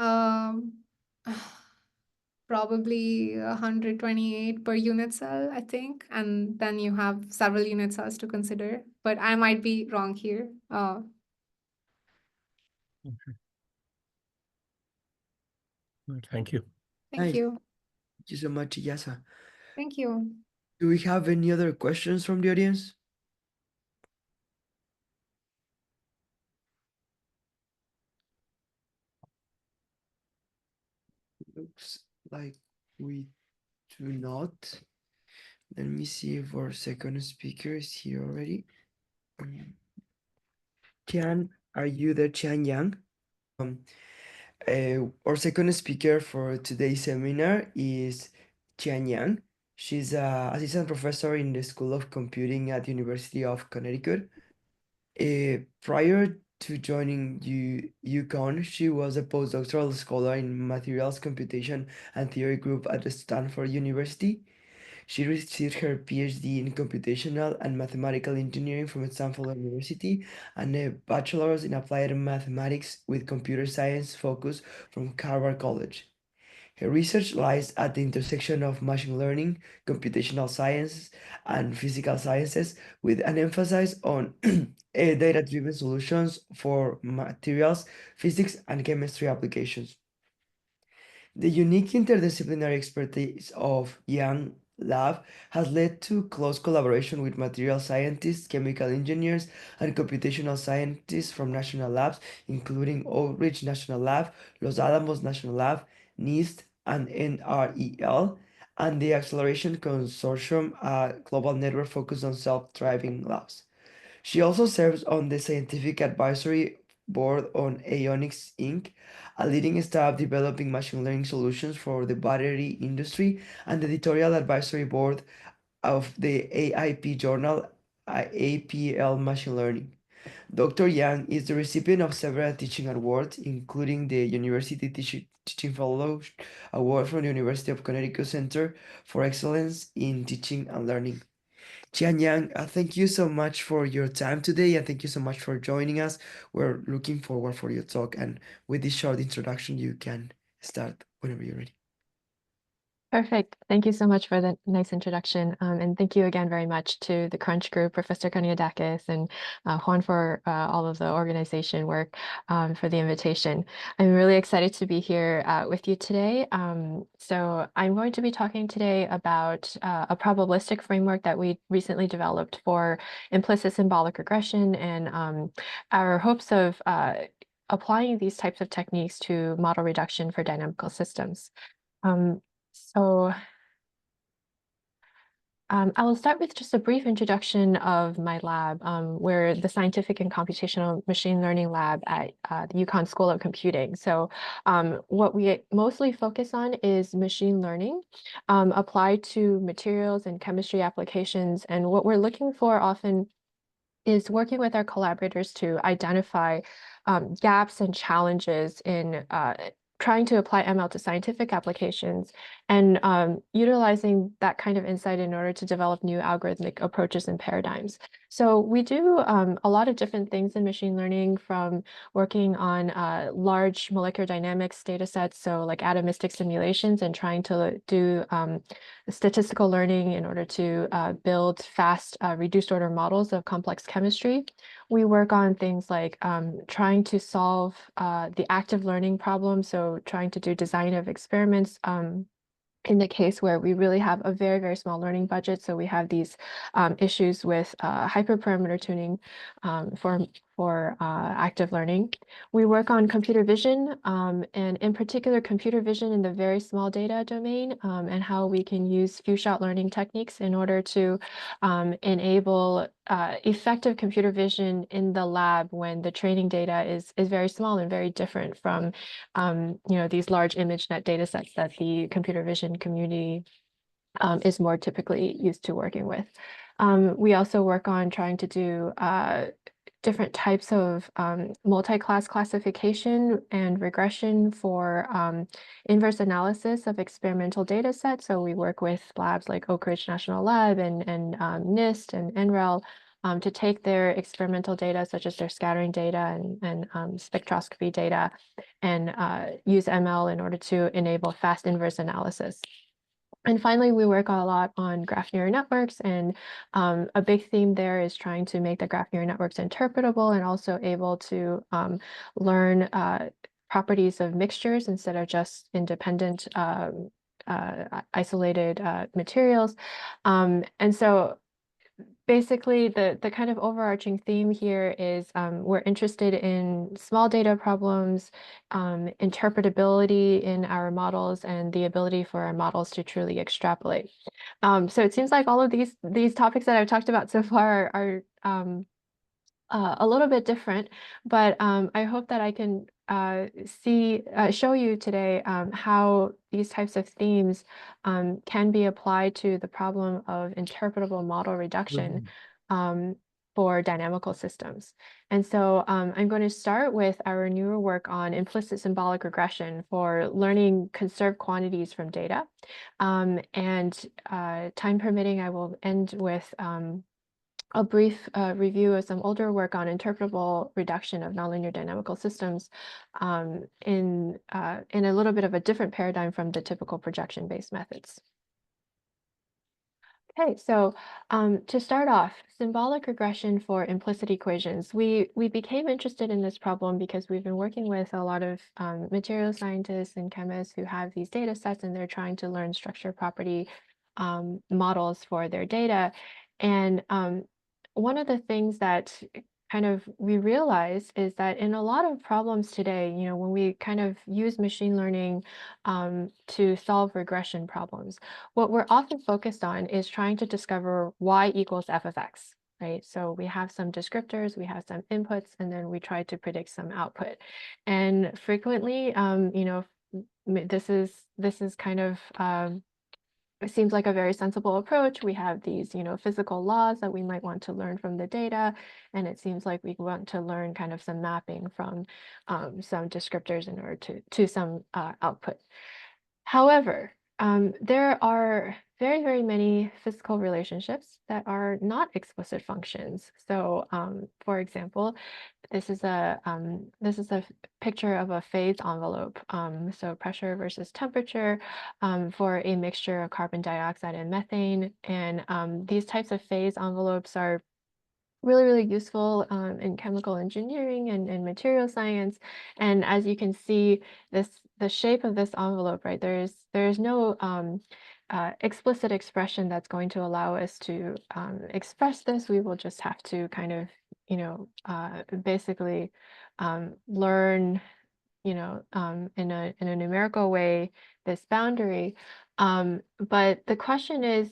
Probably 128 per unit cell, I think. And then you have several unit cells to consider, but I might be wrong here. Okay. Thank you. Thank Nice. you. Thank you so much, Jigyasa. Thank you. Do we have any other questions from the audience? Looks like we do not. Let me see if our second speaker is here already. Qian, are you there, Qian Yang? Our second speaker for today's seminar is Qian Yang. She's an assistant professor in the School of Computing at the University of Connecticut. Prior to joining UConn, she was a postdoctoral scholar in materials computation and theory group at the Stanford University. She received her PhD in computational and mathematical engineering from Stanford University and a bachelor's in applied mathematics with computer science focus from Harvard College. Her research lies at the intersection of machine learning, computational science, and physical sciences, with an emphasis on data-driven solutions for materials, physics, and chemistry applications. The unique interdisciplinary expertise of Yang Lab has led to close collaboration with material scientists, chemical engineers, and computational scientists from national labs, including Oak Ridge National Lab, Los Alamos National Lab, NIST, and NREL, and the Acceleration Consortium, a global network focused on self-driving labs. She also serves on the scientific advisory board on Aonics Inc., a leading startup developing machine learning solutions for the battery industry, and the editorial advisory board of the AIP journal APL Machine Learning. Dr. Yang is the recipient of several teaching awards, including the University Teaching Fellow Award from the University of Connecticut Center for Excellence in Teaching and Learning. Qian Yang, thank you so much for your time today, and thank you so much for joining us. We're looking forward for your talk, and with this short introduction, you can start whenever you're ready. Perfect. Thank you so much for the nice introduction. And thank you again very much to the Crunch Group, Professor Koniadakis, and Juan for all of the organization work, for the invitation. I'm really excited to be here with you today. So I'm going to be talking today about a probabilistic framework that we recently developed for implicit symbolic regression and our hopes of applying these types of techniques to model reduction for dynamical systems. I will start with just a brief introduction of my lab. We're the Scientific and Computational Machine Learning Lab at the UConn School of Computing. So what we mostly focus on is machine learning applied to materials and chemistry applications. And what we're looking for often is working with our collaborators to identify gaps and challenges in trying to apply ML to scientific applications and utilizing that kind of insight in order to develop new algorithmic approaches and paradigms. So we do a lot of different things in machine learning, from working on large molecular dynamics data sets, so like atomistic simulations, and trying to do statistical learning in order to build fast reduced order models of complex chemistry, we work on things like trying to solve the active learning problem, so trying to do design of experiments in the case where we really have a very, very small learning budget. So we have these issues with hyperparameter tuning for active learning. We work on computer vision, and in particular computer vision in the very small data domain, and how we can use few-shot learning techniques in order to enable effective computer vision in the lab when the training data is very small and very different from these large ImageNet data sets that the computer vision community is more typically used to working with. We also work on trying to do different types of multi-class classification and regression for inverse analysis of experimental data sets. So we work with labs like Oak Ridge National Lab and NIST and NREL to take their experimental data, such as their scattering data and spectroscopy data, and use ML in order to enable fast inverse analysis. And finally, we work a lot on graph neural networks, and a big theme there is trying to make the graph neural networks interpretable and also able to learn properties of mixtures instead of just independent isolated materials. And so basically, the kind of overarching theme here is we're interested in small data problems, interpretability in our models, and the ability for our models to truly extrapolate. So it seems like all of these topics that I've talked about so far are a little bit different, but I hope that I can show you today how these types of themes can be applied to the problem of interpretable model reduction for dynamical systems. And so I'm going to start with our newer work on implicit symbolic regression for learning conserved quantities from data. And time permitting, I will end with a brief review of some older work on interpretable reduction of nonlinear dynamical systems in a little bit of a different paradigm from the typical projection-based methods. Okay, so to start off, symbolic regression for implicit equations. We became interested in this problem because we've been working with a lot of material scientists and chemists who have these data sets, and they're trying to learn structure property models for their data. And one of the things that kind of we realize is that in a lot of problems today, when we kind of use machine learning to solve regression problems, what we're often focused on is trying to discover y equals f of x, right? So we have some descriptors, we have some inputs, and then we try to predict some output. And frequently, this is kind of it seems like a very sensible approach. We have these, physical laws that we might want to learn from the data, and it seems like we want to learn kind of some mapping from some descriptors in order to some output. However, there are very, very many physical relationships that are not explicit functions. So, for example, this is a picture of a phase envelope. So pressure versus temperature for a mixture of carbon dioxide and methane. And these types of phase envelopes are really, really useful in chemical engineering and material science. And as you can see, the shape of this envelope, right? There's no explicit expression that's going to allow us to express this. We will just have to kind of, basically learn, in a numerical way, this boundary. But the question is,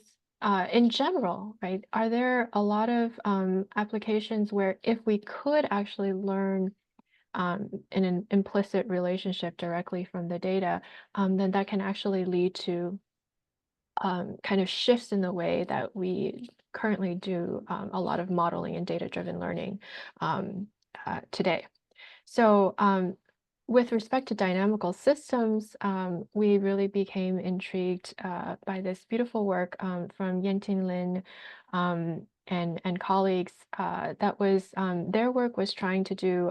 in general, right, are there a lot of applications where if we could actually learn in an implicit relationship directly from the data, then that can actually lead to kind of shifts in the way that we currently do a lot of modeling and data-driven learning today. So with respect to dynamical systems, we really became intrigued by this beautiful work from Yenting Lin and colleagues. That was their work was trying to do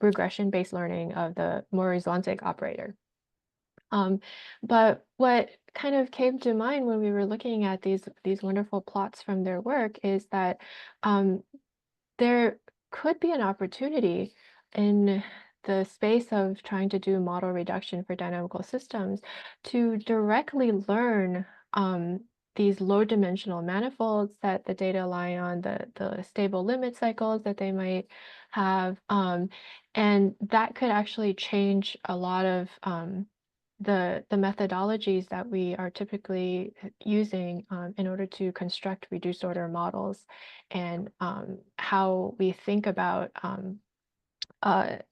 regression-based learning of the Morozov operator. But what kind of came to mind when we were looking at these wonderful plots from their work is that could be an opportunity in the space of trying to do model reduction for dynamical systems to directly learn these low dimensional manifolds that the data lie on, the stable limit cycles that they might have. And that could actually change a lot of the methodologies that we are typically using in order to construct reduced order models, and how we think about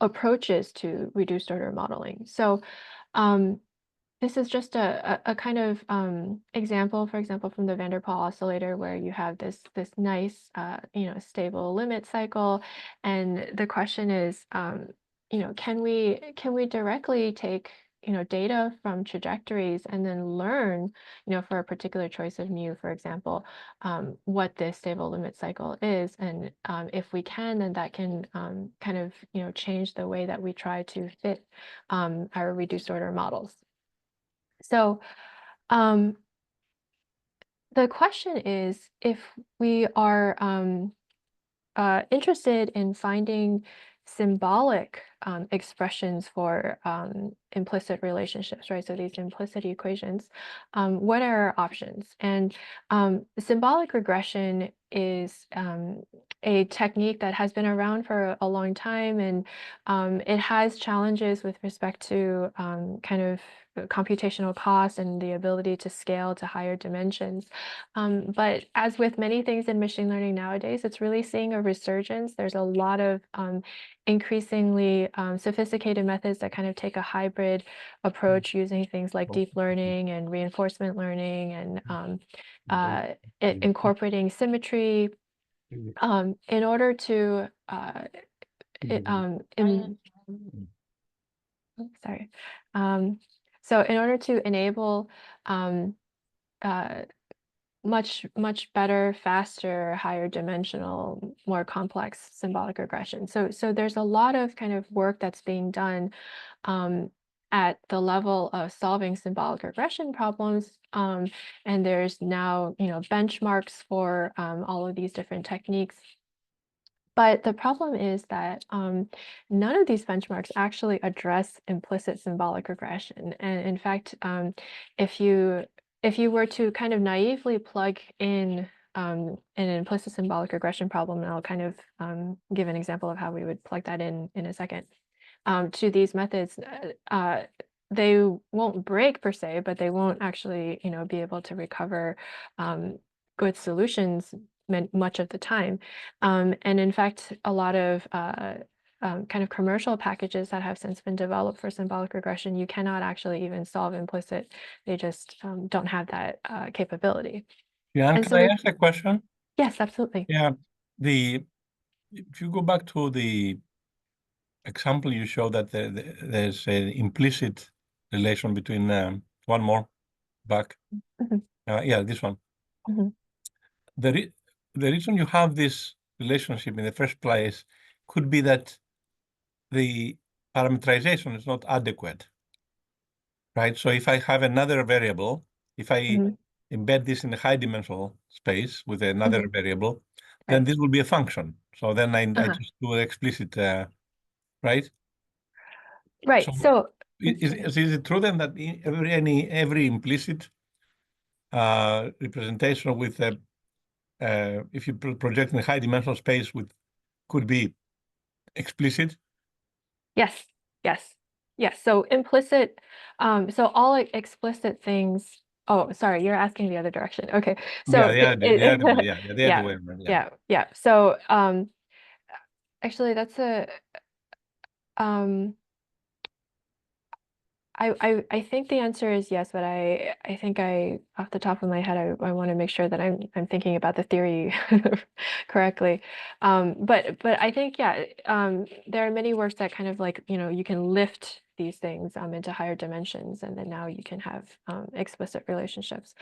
approaches to reduced order modeling. So this is just a kind of example, for example, from the van der Pol oscillator, where you have this nice stable limit cycle, and the question is, can we directly take data from trajectories and then learn for a particular choice of mu, for example, what this stable limit cycle is, and if we can, then that can kind of change the way that we try to fit our reduced order models. So the question is, if we are interested in finding symbolic expressions for implicit relationships, right? So these implicit equations, what are our options? And symbolic regression is a technique that has been around for a long time, and it has challenges with respect to kind of computational costs and the ability to scale to higher dimensions. But as with many things in machine learning nowadays, it's really seeing a resurgence. There's a lot of increasingly sophisticated methods that kind of take a hybrid approach, using things like deep learning and reinforcement learning, and incorporating symmetry in order to so in order to enable much better, faster, higher dimensional, more complex symbolic regression. So there's a lot of kind of work that's being done at the level of solving symbolic regression problems, and there's now benchmarks for all of these different techniques. But the problem is that none of these benchmarks actually address implicit symbolic regression. And in fact, if you were to kind of naively plug in an implicit symbolic regression problem, and I'll kind of give an example of how we would plug that in a second, to these methods, they won't break per se, but they won't actually be able to recover good solutions much of the time. And in fact, a lot of kind of commercial packages that have since been developed for symbolic regression, you cannot actually even solve implicit. They just don't have that capability. Qian, And can so I ask a question? Yes, absolutely. Yeah, if you go back to the example you showed, that there's an implicit relation between one more back. Mhm. Yeah, this one. Mhm. The reason you have this relationship in the first place could be that the parameterization is not adequate, right? So if I have another variable, if I Mhm. embed this in a high dimensional space with another Mhm. variable, then Right. this will be a function. So then I Uh-huh. just do an explicit, right? Right. So Is it true then that every implicit representation with if you project in a high dimensional space could be explicit? yes, yes, yes. So implicit, so all explicit things. Oh, sorry, you're asking the other direction. Okay. So Yeah, the other way, the other yeah, way around, yeah. So actually that's a I think the answer is yes, but I think off the top of my head I want to make sure that I'm thinking about the theory correctly. But I think there are many works that kind of like you can lift these things into higher dimensions, and then now you can have explicit relationships.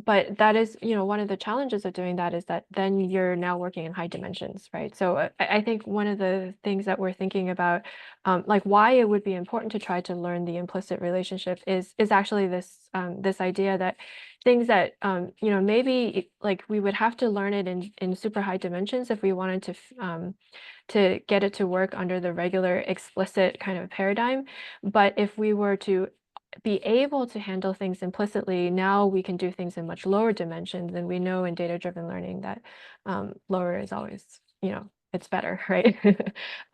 but that is, one of the challenges of doing that is that then you're now working in high dimensions, right? So I think one of the things that we're thinking about, like why it would be important to try to learn the implicit relationship is actually this this idea that things that maybe like we would have to learn it in super high dimensions if we wanted to get it to work under the regular explicit kind of paradigm. But if we were to be able to handle things implicitly, now we can do things in much lower dimensions. And we know in data-driven learning that lower is always, it's better, right?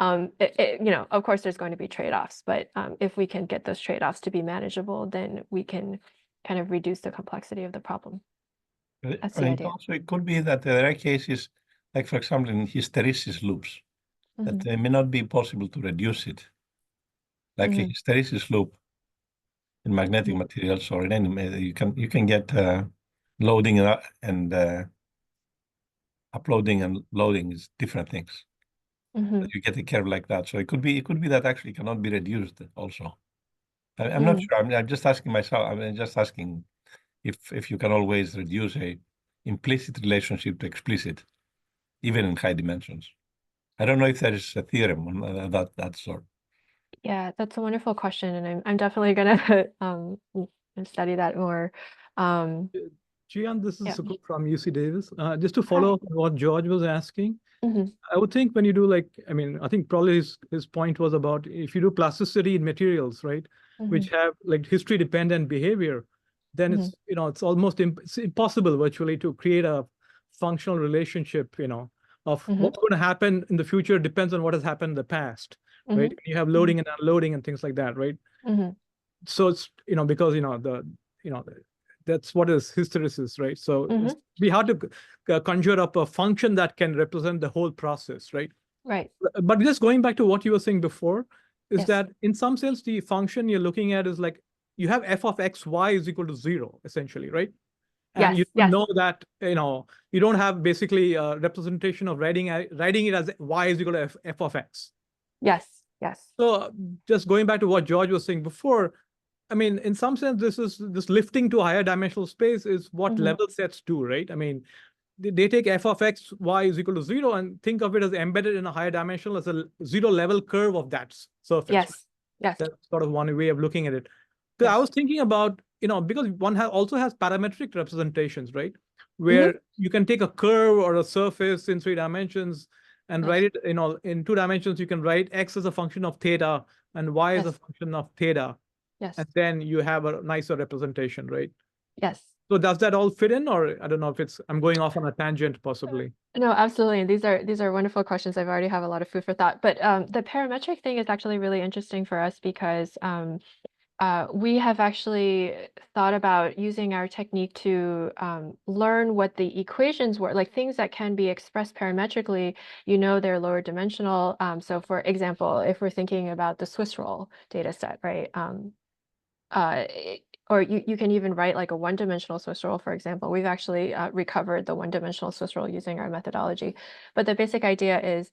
Of course, there's going to be trade-offs, but if we can get those trade-offs to be manageable, then we can kind of reduce the complexity of the problem. That's the idea. Also, it could be that there are cases, like for example, in hysteresis loops, that it may not be possible to reduce it. Like a hysteresis loop in magnetic materials or in any, you can get loading and uploading and loading is different things. You get a curve like that, so it could be that actually cannot be reduced. Also, I'm not sure. I'm just asking myself. I'm just asking if you can always reduce a implicit relationship to explicit, even in high dimensions. I don't know if there is a theorem on that sort. Yeah, that's a wonderful question, and I'm definitely gonna study that more. Qian, this is Yeah. Sukul from UC Davis. Just to follow up on what George was asking, I would think when you do I think probably his point was about if you do plasticity in materials, right, which have like history dependent behavior, then it's it's almost it's impossible virtually to create a functional relationship, of what's going to happen in the future depends on what has happened in the past, right? You have loading and unloading and things like that, right? So it's because that's what is hysteresis, right? So it's be hard to conjure up a function that can represent the whole process, right? Right. But just going back to what you were saying before, is Yes. that in some sense the function you're looking at is like you have f of x y is equal to 0 essentially, right? And you know that you don't have basically a representation of writing it as y is equal to f of x. Yes. So just going back to what George was saying before, I mean, in some sense, this lifting to a higher dimensional space is what level sets do, right? I mean, they take f of x, y is equal to 0 and think of it as embedded in a higher dimensional as a 0 level curve of that surface. Yes. That's sort of one way of looking at it. So I was thinking about, because one also has parametric representations, right? Where you can take a curve or a surface in 3 dimensions and write it, in 2 dimensions, you can write x as a function of theta and y as a function of theta. Yes. And then you have a nicer representation, right? Yes. So does that all fit in, or I don't know if I'm going off on a tangent possibly. No, absolutely. These are wonderful questions. I've already have a lot of food for thought. But the parametric thing is actually really interesting for us because we have actually thought about using our technique to learn what the equations were, like things that can be expressed parametrically, they're lower dimensional. So for example, if we're thinking about the Swiss roll data set, right? Or you can even write like a one-dimensional Swiss roll, for example. We've actually recovered the one-dimensional Swiss roll using our methodology. But the basic idea is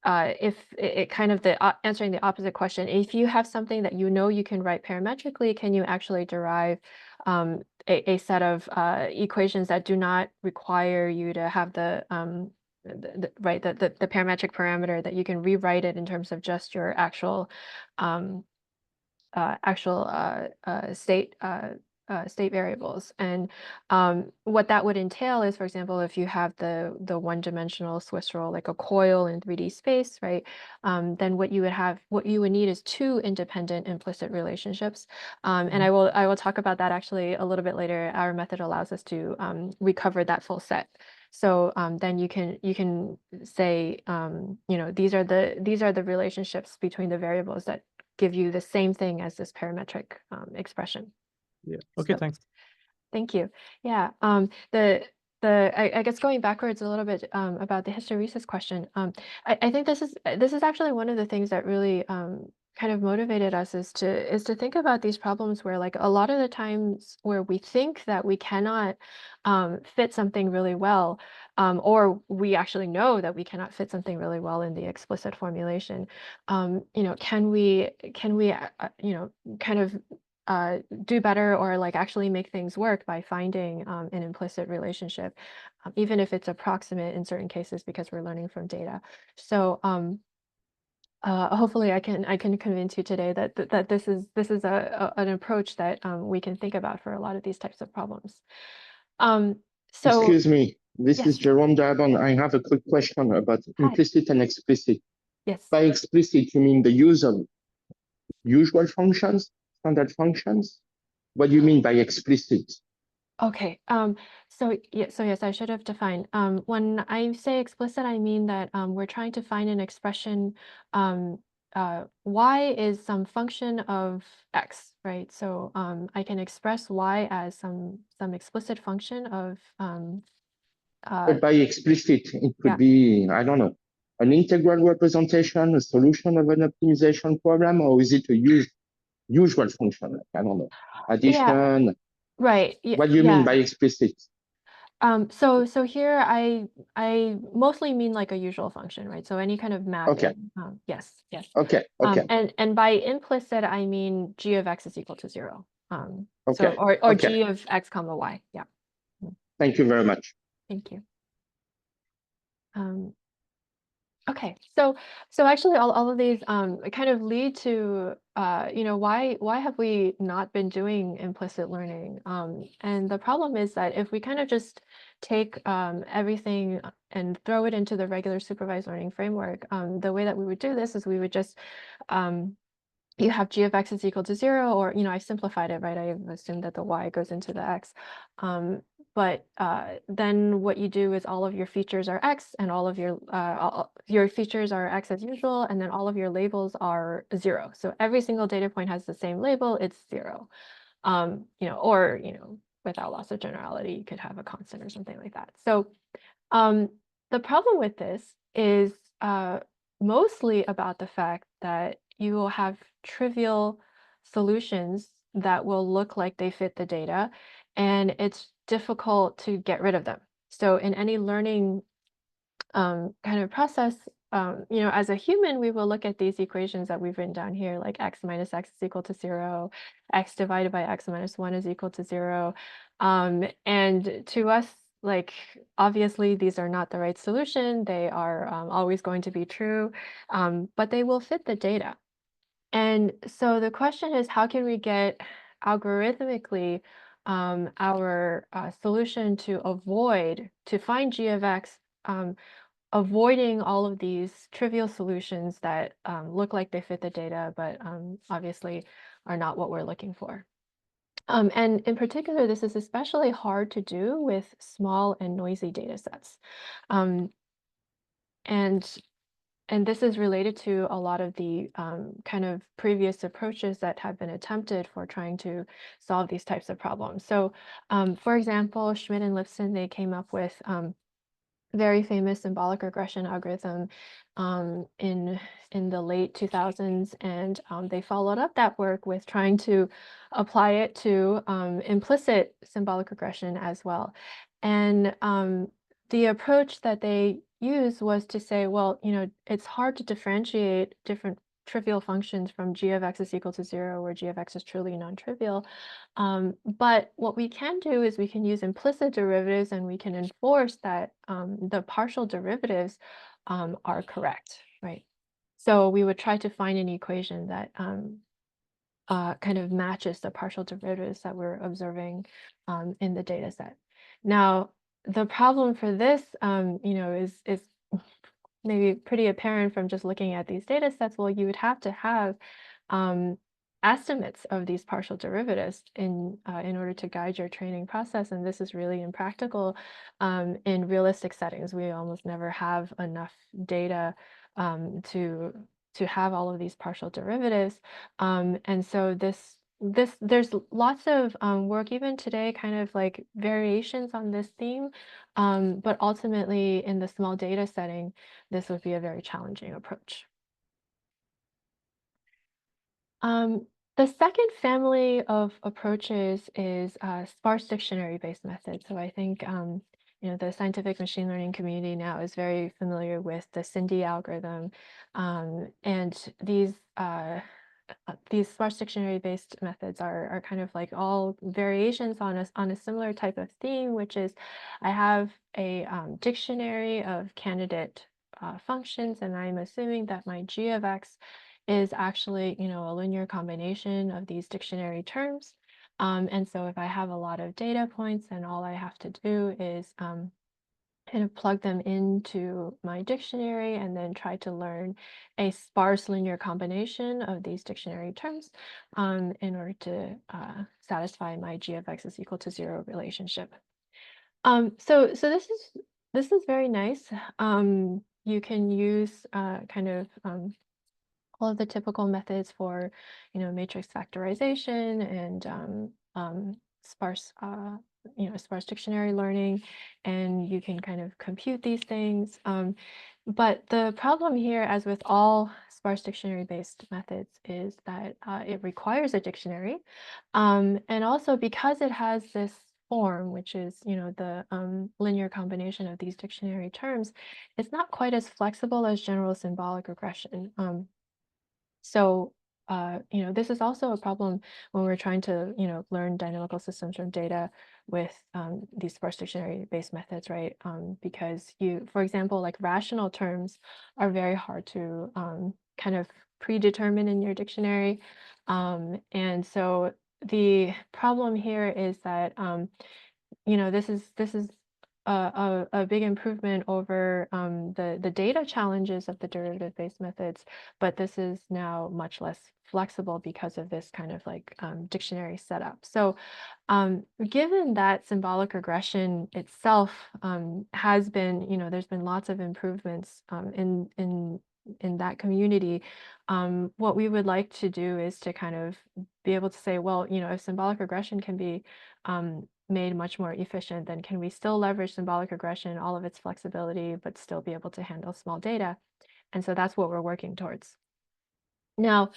if it kind of answering the opposite question, if you have something that you can write parametrically, can you actually derive a set of equations that do not require you to have the parametric parameter, that you can rewrite it in terms of just your actual state variables. And what that would entail is, for example, if you have the one-dimensional Swiss roll, like a coil in 3D space, right? Then what you would need is 2 independent implicit relationships. And I will talk about that actually a little bit later. Our method allows us to recover that full set. So then you can say, these are the relationships between the variables that give you the same thing as this parametric expression. Yeah. Okay. So, thanks. Thank you. Yeah. I guess going backwards a little bit about the hysteresis question. I think this is actually one of the things that really kind of motivated us is to think about these problems where, like, a lot of the times where we think that we cannot fit something really well, or we actually know that we cannot fit something really well in the explicit formulation. Can we kind of do better or like actually make things work by finding an implicit relationship, even if it's approximate in certain cases because we're learning from data. So hopefully I can convince you today that this is an approach that we can think about for a lot of these types of problems. So excuse me, this yes. is Jerome Darabon. I have a quick question about implicit and explicit. Yes. By explicit, you mean the use of usual functions, standard functions? What do you mean by explicit? Okay. So yes, I should have defined. When I say explicit, I mean that we're trying to find an expression. Y is some function of x, right? So I can express y as some explicit function of. But by explicit, it could be, I don't know, an integral representation, a solution of an optimization program, or is it a usual function? I don't know. Addition. Yeah. Right. What do you mean by explicit? So here I mostly mean like a usual function, right? So any kind of mapping. Okay. Yes. Okay. And by implicit I mean g of x is equal to 0. Okay. So or g of x comma y. Yeah. Thank you very much. Thank you. Okay, so actually all of these kind of lead to why have we not been doing implicit learning? And the problem is that if we kind of just take everything and throw it into the regular supervised learning framework, the way that we would do this is we would just you have g of x is equal to 0, or I've simplified it, right? I've assumed that the y goes into the x. But then what you do is all of your features are x, and all of your features are x as usual, and then all of your labels are 0. So every single data point has the same label, it's 0. Or without loss of generality, you could have a constant or something like that. So the problem with this is mostly about the fact that you will have trivial solutions that will look like they fit the data, and it's difficult to get rid of them. So in any learning kind of process, as a human, we will look at these equations that we've written down here, like x minus x is equal to 0, x divided by x minus 1 is equal to 0. And to us, like, obviously, these are not the right solution. They are always going to be true, but they will fit the data. And so the question is, how can we get algorithmically our solution to find g of x, avoiding all of these trivial solutions that look like they fit the data, but obviously are not what we're looking for. And in particular, this is especially hard to do with small and noisy data sets. And this is related to a lot of the kind of previous approaches that have been attempted for trying to solve these types of problems. So for example, Schmidt and Lipson, they came up with very famous symbolic regression algorithm in the late 2000s, and they followed up that work with trying to apply it to implicit symbolic regression as well. And the approach that they used was to say, well, it's hard to differentiate different trivial functions from g of x is equal to 0, where g of x is truly non-trivial. But what we can do is we can use implicit derivatives, and we can enforce that the partial derivatives are correct, right? So we would try to find an equation that kind of matches the partial derivatives that we're observing in the data set. Now, the problem for this, is maybe pretty apparent from just looking at these data sets. Well, you would have to have estimates of these partial derivatives in order to guide your training process, and this is really impractical in realistic settings. We almost never have enough data to have all of these partial derivatives, and so there's lots of work even today, kind of like variations on this theme, but ultimately in the small data setting, this would be a very challenging approach. The second family of approaches is sparse dictionary-based methods. So I think the scientific machine learning community now is very familiar with the SINDI algorithm, and these these sparse dictionary-based methods are kind of like all variations on a similar type of theme, which is I have a dictionary of candidate functions, and I'm assuming that my g of x is actually, a linear combination of these dictionary terms. And so if I have a lot of data points, then all I have to do is kind of plug them into my dictionary and then try to learn a sparse linear combination of these dictionary terms in order to satisfy my g of x is equal to 0 relationship. So this is very nice. You can use kind of all of the typical methods for, matrix factorization and sparse, sparse dictionary learning, and you can kind of compute these things. But the problem here, as with all sparse dictionary-based methods, is that it requires a dictionary, and also because it has this form, which is, the linear combination of these dictionary terms, it's not quite as flexible as general symbolic regression. So, this is also a problem when we're trying to, learn dynamical systems from data with these sparse dictionary-based methods, right? Because for example, like rational terms are very hard to kind of predetermine in your dictionary. And so the problem here is that, this is a big improvement over the data challenges of the derivative-based methods, but this is now much less flexible because of this kind of like dictionary setup. So given that symbolic regression itself has been, there's been lots of improvements in that community, what we would like to do is to kind of be able to say, well, if symbolic regression can be made much more efficient, then can we still leverage symbolic regression, all of its flexibility, but still be able to handle small data? And so that's what we're working towards. Now,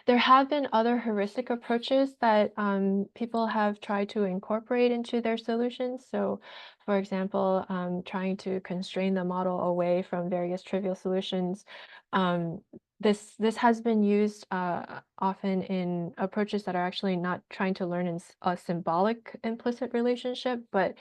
there have been other heuristic approaches that people have tried to incorporate into their solutions. So, for example, trying to constrain the model away from various trivial solutions. This has been used often in approaches that are actually not trying to learn in a symbolic implicit relationship, but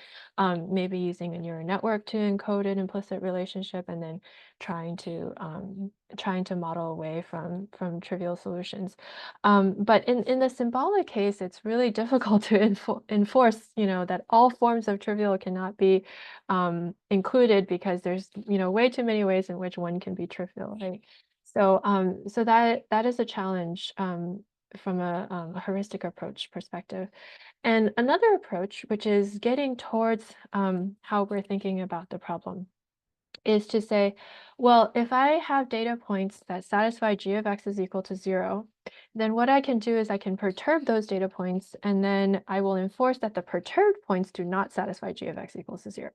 maybe using a neural network to encode an implicit relationship and then trying to model away from trivial solutions. But in the symbolic case, it's really difficult to enforce, that all forms of trivial cannot be included because there's, way too many ways in which one can be trivial, right? So so that is a challenge from a heuristic approach perspective. And another approach, which is getting towards how we're thinking about the problem, is to say, well, if I have data points that satisfy g of x is equal to 0, then what I can do is I can perturb those data points, and then I will enforce that the perturbed points do not satisfy g of x equals to 0.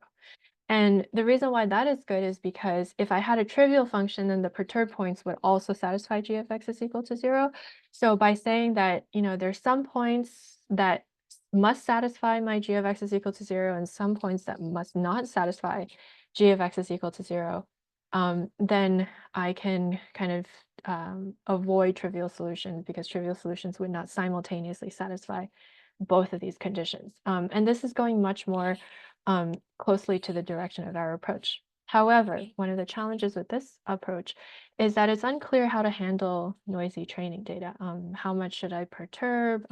And the reason why that is good is because if I had a trivial function, then the perturbed points would also satisfy g of x is equal to 0. So by saying that, there's some points that must satisfy my g of x is equal to 0 and some points that must not satisfy g of x is equal to 0, then I can kind of avoid trivial solutions because trivial solutions would not simultaneously satisfy both of these conditions. And this is going much more closely to the direction of our approach. However, one of the challenges with this approach is that it's unclear how to handle noisy training data. How much should I perturb?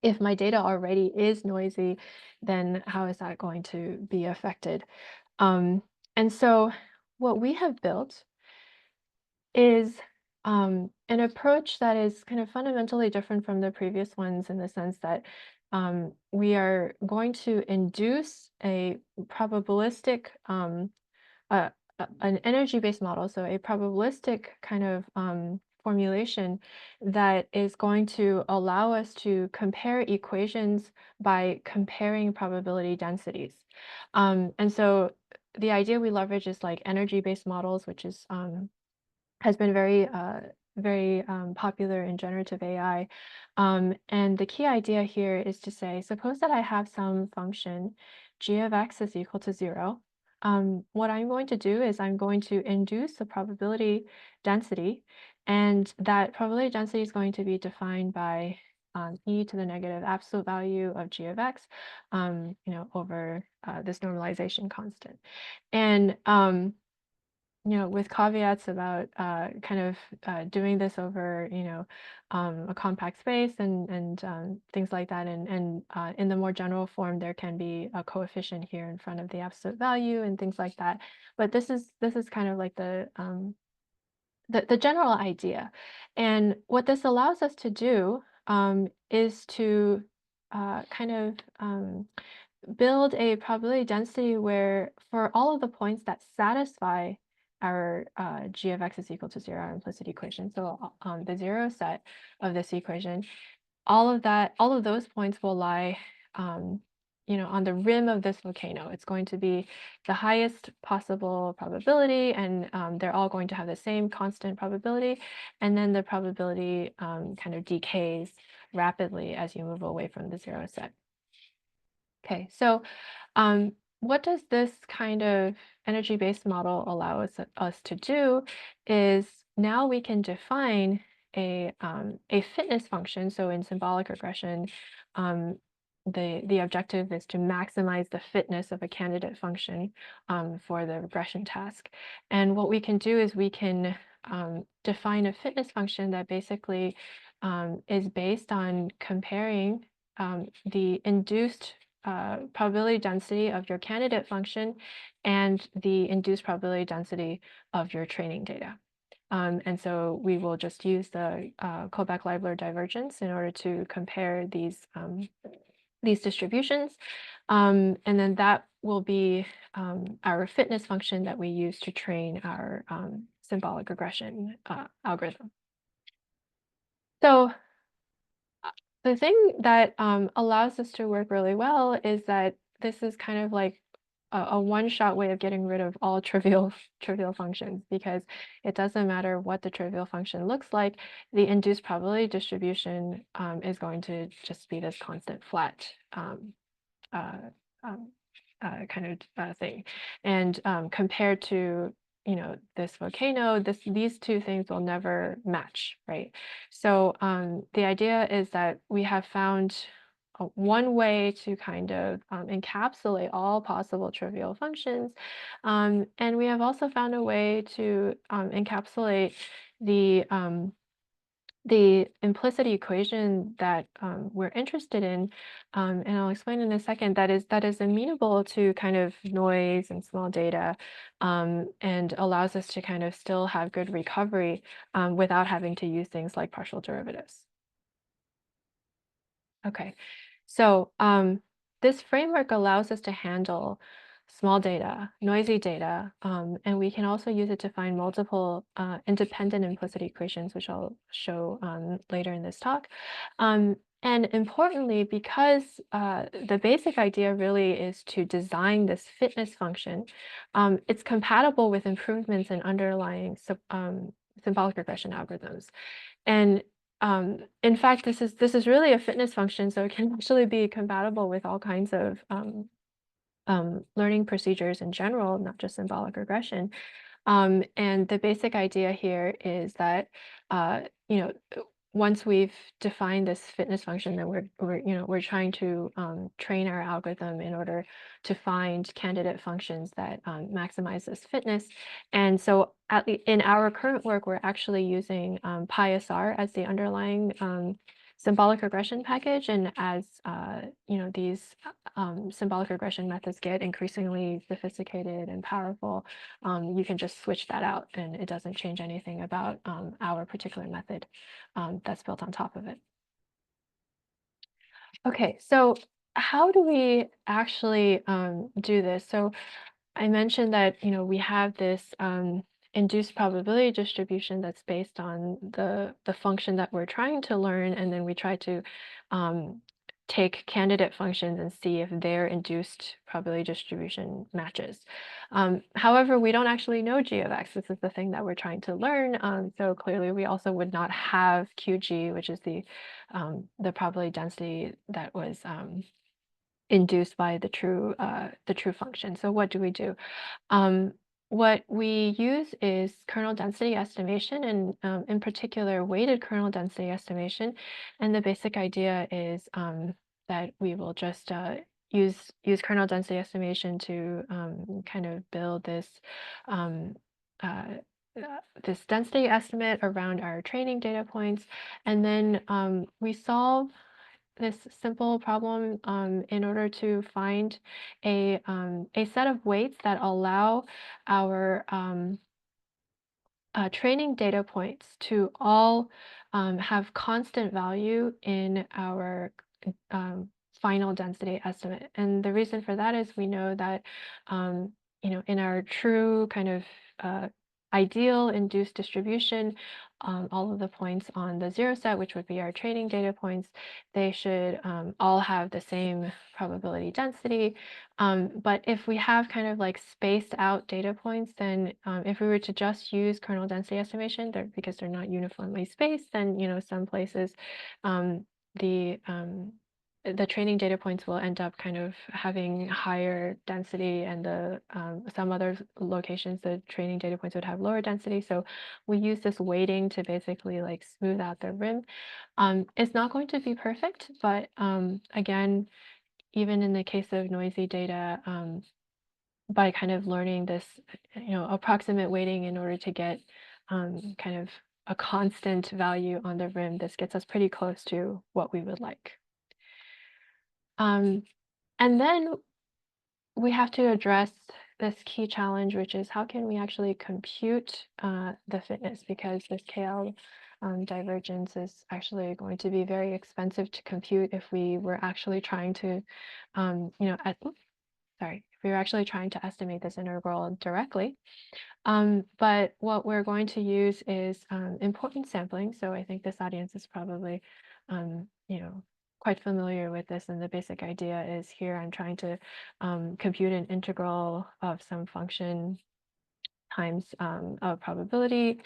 If my data already is noisy, then how is that going to be affected? And so what we have built is an approach that is kind of fundamentally different from the previous ones in the sense that we are going to induce a probabilistic, an energy-based model, so a probabilistic kind of formulation that is going to allow us to compare equations by comparing probability densities. And so the idea we leverage is like energy-based models, which is has been very popular in generative AI. And the key idea here is to say, suppose that I have some function, g of x is equal to 0. What I'm going to do is I'm going to induce a probability density, And that probability density is going to be defined by e to the negative absolute value of g of x, over this normalization constant. And with caveats about doing this over, a compact space and things like that. And in the more general form, there can be a coefficient here in front of the absolute value and things like that. But this is kind of like the general idea. And what this allows us to do is to build a probability density where for all of the points that satisfy our g of x is equal to 0, our implicit equation, so the 0 set of this equation, all of those points will lie on the rim of this volcano. It's going to be the highest possible probability, and they're all going to have the same constant probability, and then the probability kind of decays rapidly as you move away from the 0 set. Okay, so what does this kind of energy-based model allow us to do is now we can define a fitness function. So in symbolic regression, the objective is to maximize the fitness of a candidate function for the regression task. And what we can do is we can define a fitness function that basically is based on comparing the induced probability density of your candidate function and the induced probability density of your training data. And so we will just use the Kullback-Leibler divergence in order to compare these distributions. And then that will be our fitness function that we use to train our symbolic regression algorithm. So the thing that allows this to work really well is that this is kind of like a one-shot way of getting rid of all trivial functions, because it doesn't matter what the trivial function looks like, the induced probability distribution is going to just be this constant flat thing. And compared to this volcano, these two things will never match, right? So the idea is that we have found one way to kind of encapsulate all possible trivial functions. And we have also found a way to encapsulate the implicit equation that we're interested in, and I'll explain in a second, that is amenable to kind of noise and small data, and allows us to kind of still have good recovery without having to use things like partial derivatives. Okay, so this framework allows us to handle small data, noisy data, and we can also use it to find multiple independent implicit equations, which I'll show later in this talk. And importantly, because the basic idea really is to design this fitness function, it's compatible with improvements in underlying symbolic regression algorithms. And in fact, this is really a fitness function, so it can actually be compatible with all kinds of learning procedures in general, not just symbolic regression. And the basic idea here is that once we've defined this fitness function, then we're trying to train our algorithm in order to find candidate functions that maximize this fitness. And so in our current work, we're actually using PySR as the underlying symbolic regression package. And as these symbolic regression methods get increasingly sophisticated and powerful, you can just switch that out, and it doesn't change anything about our particular method that's built on top of it. Okay, so how do we actually do this? So I mentioned that we have this induced probability distribution that's based on the function that we're trying to learn, and then we try to take candidate functions and see if their induced probability distribution matches. However, we don't actually know g of x. This is the thing that we're trying to learn. So clearly, we also would not have qg, which is the probability density that was induced by the true function. So what do we do? what we use is kernel density estimation, and in particular, weighted kernel density estimation. And the basic idea is that we will just use kernel density estimation to kind of build this this density estimate around our training data points, and then we solve this simple problem in order to find a set of weights that allow our training data points to all have constant value in our final density estimate. And the reason for that is we know that in our true kind of ideal induced distribution, all of the points on the zero set, which would be our training data points, they should all have the same probability density. But if we have kind of like spaced out data points, then if we were to just use kernel density estimation, because they're not uniformly spaced, then some places the training data points will end up kind of having higher density, and some other locations the training data points would have lower density. So we use this weighting to basically like smooth out the rim. It's not going to be perfect, but again, even in the case of noisy data, by kind of learning this approximate weighting in order to get kind of a constant value on the rim, this gets us pretty close to what we would like. And then we have to address this key challenge, which is how can we actually compute the fitness, because this KL divergence is actually going to be very expensive to compute if we were actually trying to, if we were actually trying to estimate this integral directly. But what we're going to use is importance sampling. So I think this audience is probably, quite familiar with this. And the basic idea is here I'm trying to compute an integral of some function times a probability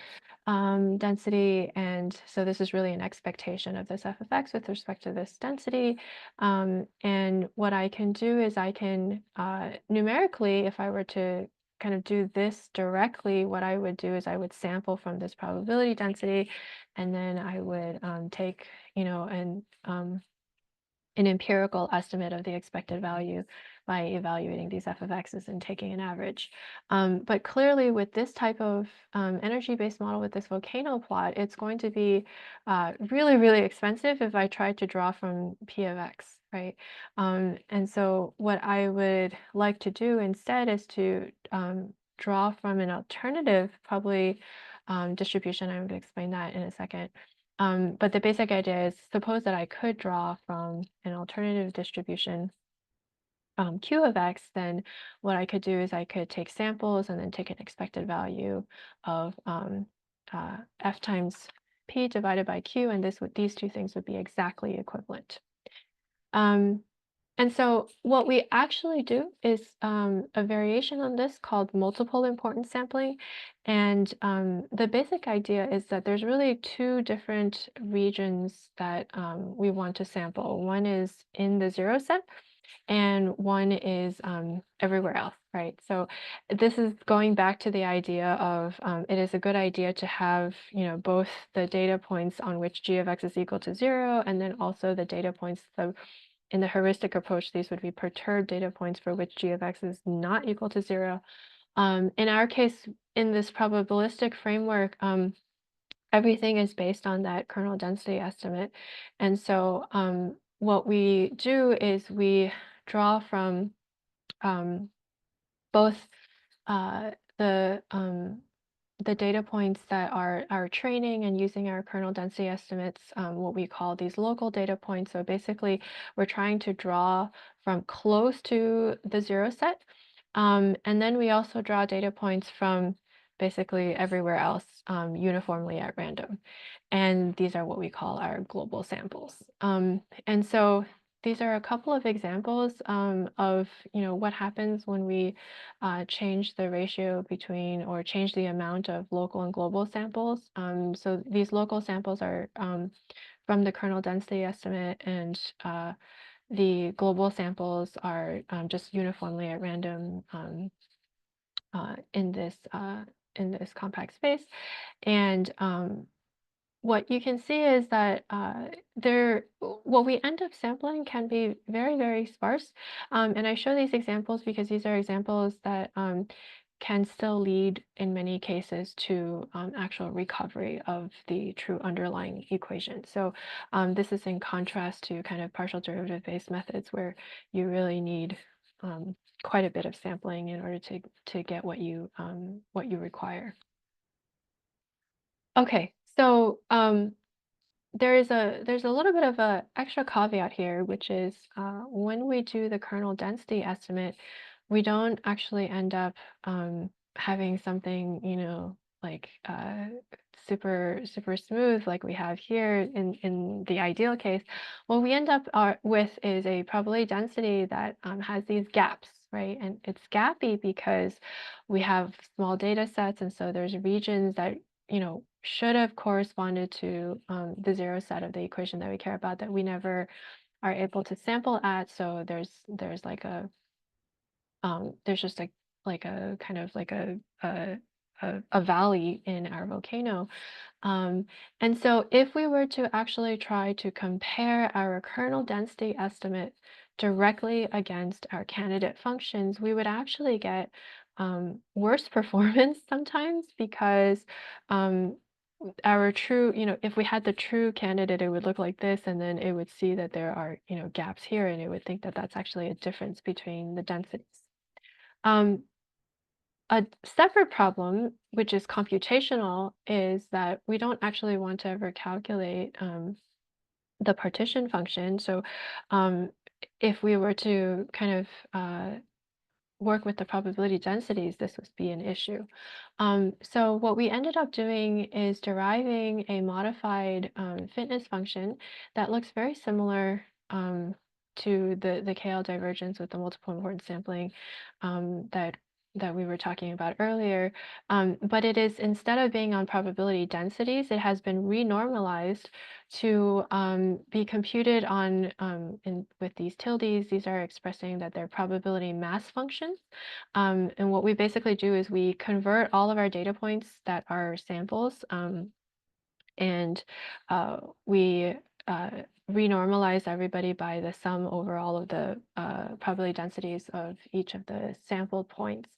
density. And so this is really an expectation of this f of x with respect to this density. And what I can do is I can numerically, if I were to kind of do this directly, what I would do is I would sample from this probability density, and then I would take, an empirical estimate of the expected value by evaluating these f of x's and taking an average. But clearly with this type of energy-based model, with this volcano plot, it's going to be really, really expensive if I try to draw from p of x, right? And so what I would like to do instead is to draw from an alternative probably distribution. I'm going to explain that in a second. But the basic idea is, suppose that I could draw from an alternative distribution Q of x, then what I could do is I could take samples and then take an expected value of f times p divided by q, and these two things would be exactly equivalent. And so what we actually do is a variation on this called multiple importance sampling. And the basic idea is that there's really two different regions that we want to sample. One is in the zero set, and one is everywhere else, right? So this is going back to the idea of it is a good idea to have, both the data points on which g of x is equal to 0, and then also the data points in the heuristic approach, these would be perturbed data points for which g of x is not equal to 0. In our case, in this probabilistic framework, everything is based on that kernel density estimate. And so what we do is we draw from both the data points that are our training and using our kernel density estimates, what we call these local data points. So basically, we're trying to draw from close to the zero set. And then we also draw data points from basically everywhere else uniformly at random. And these are what we call our global samples. And so these are a couple of examples of what happens when we change the ratio between, or change the amount of local and global samples. So these local samples are from the kernel density estimate, and the global samples are just uniformly at random in this compact space. And what you can see is that what we end up sampling can be very, very sparse. And I show these examples because these are examples that can still lead in many cases to actual recovery of the true underlying equation. So this is in contrast to kind of partial derivative based methods where you really need quite a bit of sampling in order to get what you require. Okay, so there's a little bit of a extra caveat here, which is when we do the kernel density estimate, we don't actually end up having something, like super smooth like we have here in the ideal case. What we end up with is a probability density that has these gaps, right? And it's gappy because we have small data sets, and so there's regions that should have corresponded to the zero set of the equation that we care about that we never are able to sample at. So there's like a there's just like a kind of like a valley in our volcano. And so if we were to actually try to compare our kernel density estimate directly against our candidate functions, we would actually get worse performance sometimes because our true, if we had the true candidate, it would look like this, and then it would see that there are, gaps here, and it would think that that's actually a difference between the densities. A separate problem, which is computational, is that we don't actually want to ever calculate the partition function. So if we were to kind of work with the probability densities, this would be an issue. So what we ended up doing is deriving a modified fitness function that looks very similar to the KL divergence with the multiple importance sampling that we were talking about earlier. But it is, instead of being on probability densities, it has been renormalized to be computed on with these tildes. These are expressing that they're probability mass functions. And what we basically do is we convert all of our data points that are samples, and we renormalize everybody by the sum over all of the probability densities of each of the sampled points,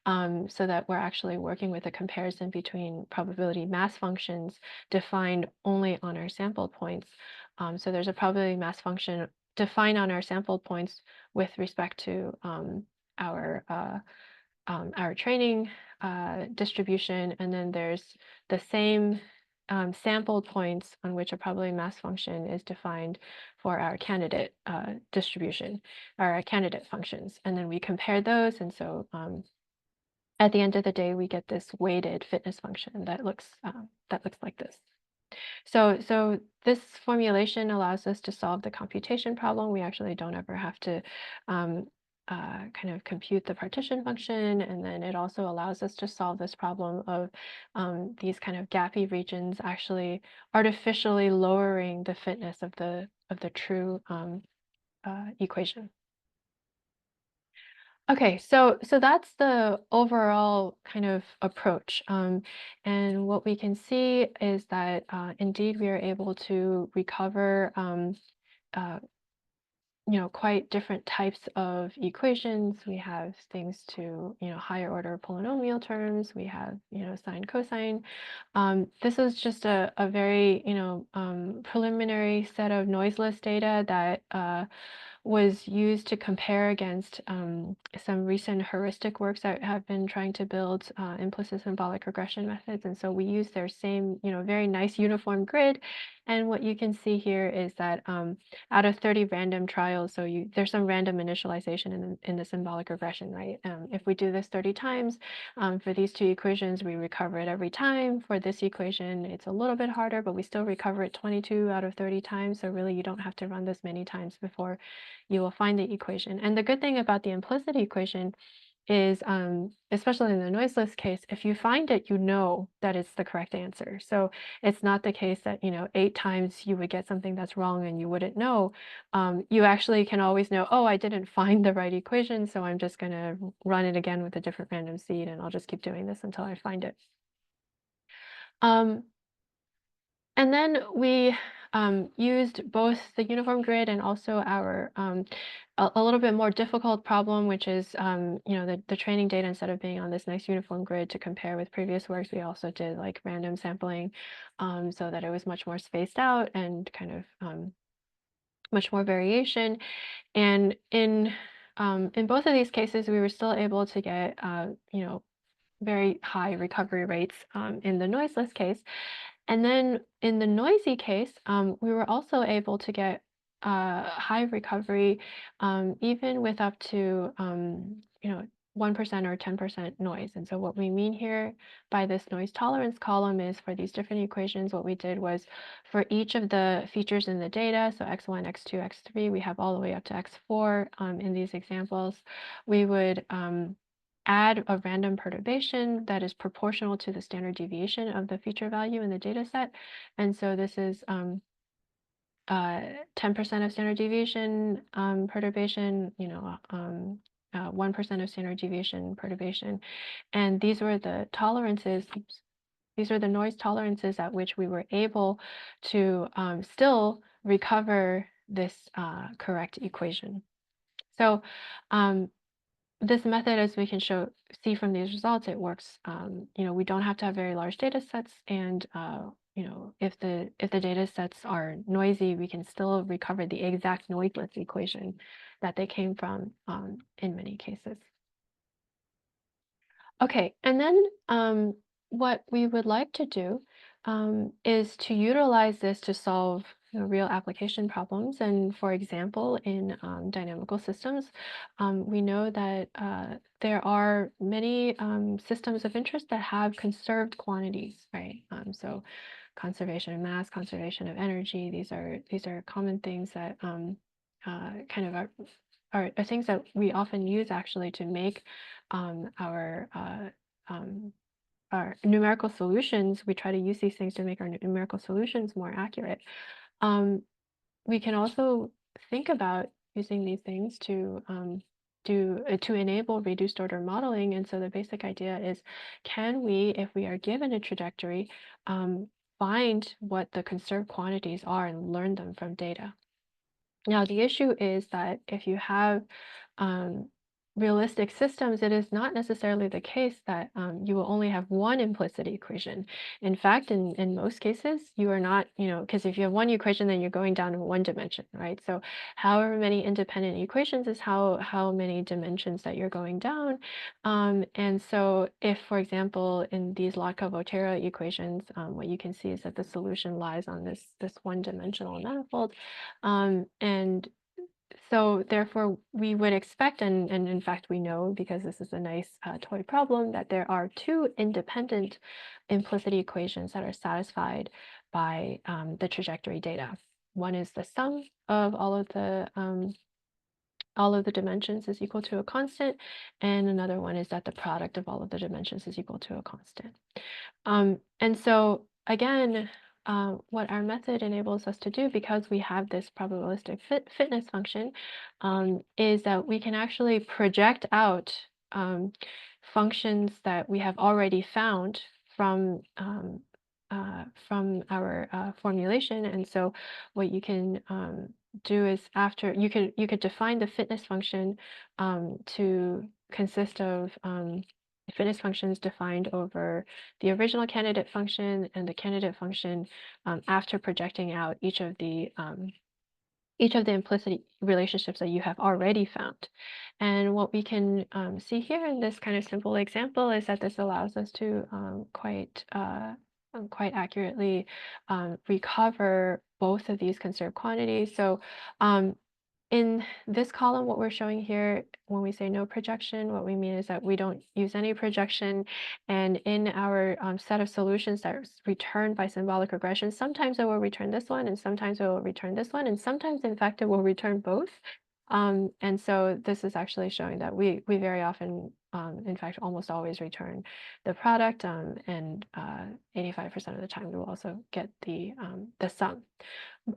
so that we're actually working with a comparison between probability mass functions defined only on our sampled points. So there's a probability mass function defined on our sampled points with respect to our training distribution, and then there's the same sampled points on which a probability mass function is defined for our candidate distribution, or our candidate functions. And then we compare those, and so at the end of the day, we get this weighted fitness function that looks like this. So this formulation allows us to solve the computation problem. We actually don't ever have to kind of compute the partition function, and then it also allows us to solve this problem of these kind of gappy regions actually artificially lowering the fitness of the true equation. Okay, so that's the overall kind of approach, and what we can see is that indeed we are able to recover quite different types of equations. We have things to, higher order polynomial terms. We have, sine, cosine. This is just a very, preliminary set of noiseless data that was used to compare against some recent heuristic works that have been trying to build implicit symbolic regression methods. And so we use their same, very nice uniform grid. And what you can see here is that out of 30 random trials, so there's some random initialization in the symbolic regression, right? If we do this 30 times, for these two equations, we recover it every time. For this equation, it's a little bit harder, but we still recover it 22 out of 30 times. So really, you don't have to run this many times before you will find the equation. And the good thing about the implicit equation is, especially in the noiseless case, if you find it, you know that it's the correct answer. So it's not the case that, 8 times you would get something that's wrong and you wouldn't know. You actually can always know, oh, I didn't find the right equation, so I'm just going to run it again with a different random seed, and I'll just keep doing this until I find it. And then we used both the uniform grid and also our a little bit more difficult problem, which is the training data, instead of being on this nice uniform grid to compare with previous works, we also did like random sampling, so that it was much more spaced out and kind of much more variation. And in both of these cases, we were still able to get very high recovery rates in the noiseless case. And then in the noisy case, we were also able to get high recovery, even with up to 1% or 10% noise. And so what we mean here by this noise tolerance column is, for these different equations, what we did was, for each of the features in the data, so x1, x2, x3, we have all the way up to x4 in these examples, we would add a random perturbation that is proportional to the standard deviation of the feature value in the data set. And so this is 10% of standard deviation perturbation, 1% of standard deviation perturbation. And these were the tolerances, these are the noise tolerances at which we were able to still recover this correct equation. So this method, as we can see from these results, it works. We don't have to have very large data sets, and if the data sets are noisy, we can still recover the exact noiseless equation that they came from in many cases. Okay, and then what we would like to do is to utilize this to solve real application problems. And for example, in dynamical systems, we know that there are many systems of interest that have conserved quantities, right? So conservation of mass, conservation of energy, these are common things that kind of are things that we often use actually to make our numerical solutions. We try to use these things to make our numerical solutions more accurate. We can also think about using these things to enable reduced order modeling. And so the basic idea is, can we, if we are given a trajectory, find what the conserved quantities are and learn them from data? Now, the issue is that if you have realistic systems, it is not necessarily the case that you will only have one implicit equation. In fact, in most cases, you are not, because if you have one equation, then you're going down in one dimension, right? So however many independent equations is how many dimensions that you're going down. And so if, for example, in these Lotka-Volterra equations, what you can see is that the solution lies on this one-dimensional manifold. And so therefore, we would expect, and in fact we know, because this is a nice toy problem, that there are two independent implicit equations that are satisfied by the trajectory data. One is the sum of all of the dimensions is equal to a constant, and another one is that the product of all of the dimensions is equal to a constant. And so again, what our method enables us to do, because we have this probabilistic fitness function, is that we can actually project out functions that we have already found from our formulation. And so what you can do is, after you could define the fitness function to consist of fitness functions defined over the original candidate function and the candidate function after projecting out each of the implicit relationships that you have already found. And what we can see here in this kind of simple example is that this allows us to quite accurately recover both of these conserved quantities. So in this column, what we're showing here, when we say no projection, what we mean is that we don't use any projection. And in our set of solutions that are returned by symbolic regression, sometimes it will return this one, and sometimes it will return this one, and sometimes, in fact, it will return both. And so this is actually showing that we very often, in fact, almost always return the product, and 85% of the time we will also get the sum.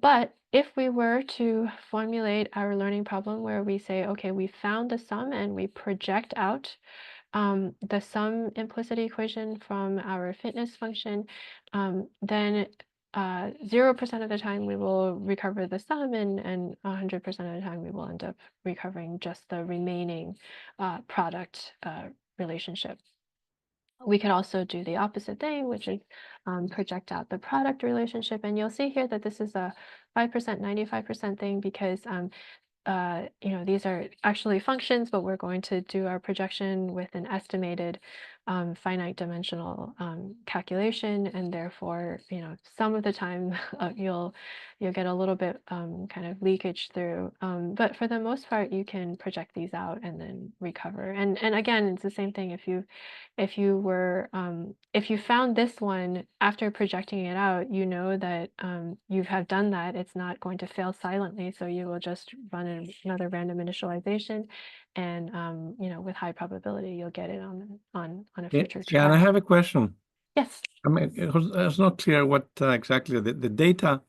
But if we were to formulate our learning problem where we say, okay, we found the sum and we project out the sum implicit equation from our fitness function, then 0% of the time we will recover the sum, and 100% of the time we will end up recovering just the remaining product relationship. We could also do the opposite thing, which is project out the product relationship. And you'll see here that this is a 5%, 95% thing because these are actually functions, but we're going to do our projection with an estimated finite dimensional calculation, and therefore, some of the time you'll get a little bit kind of leakage through. But for the most part, you can project these out and then recover. And again, it's the same thing. If you found this one after projecting it out, you know that you have done that. It's not going to fail silently, so you will just run another random initialization, and with high probability, you'll get it on a future Qian, I try. have a question. Yes. I mean, it's not clear what exactly the data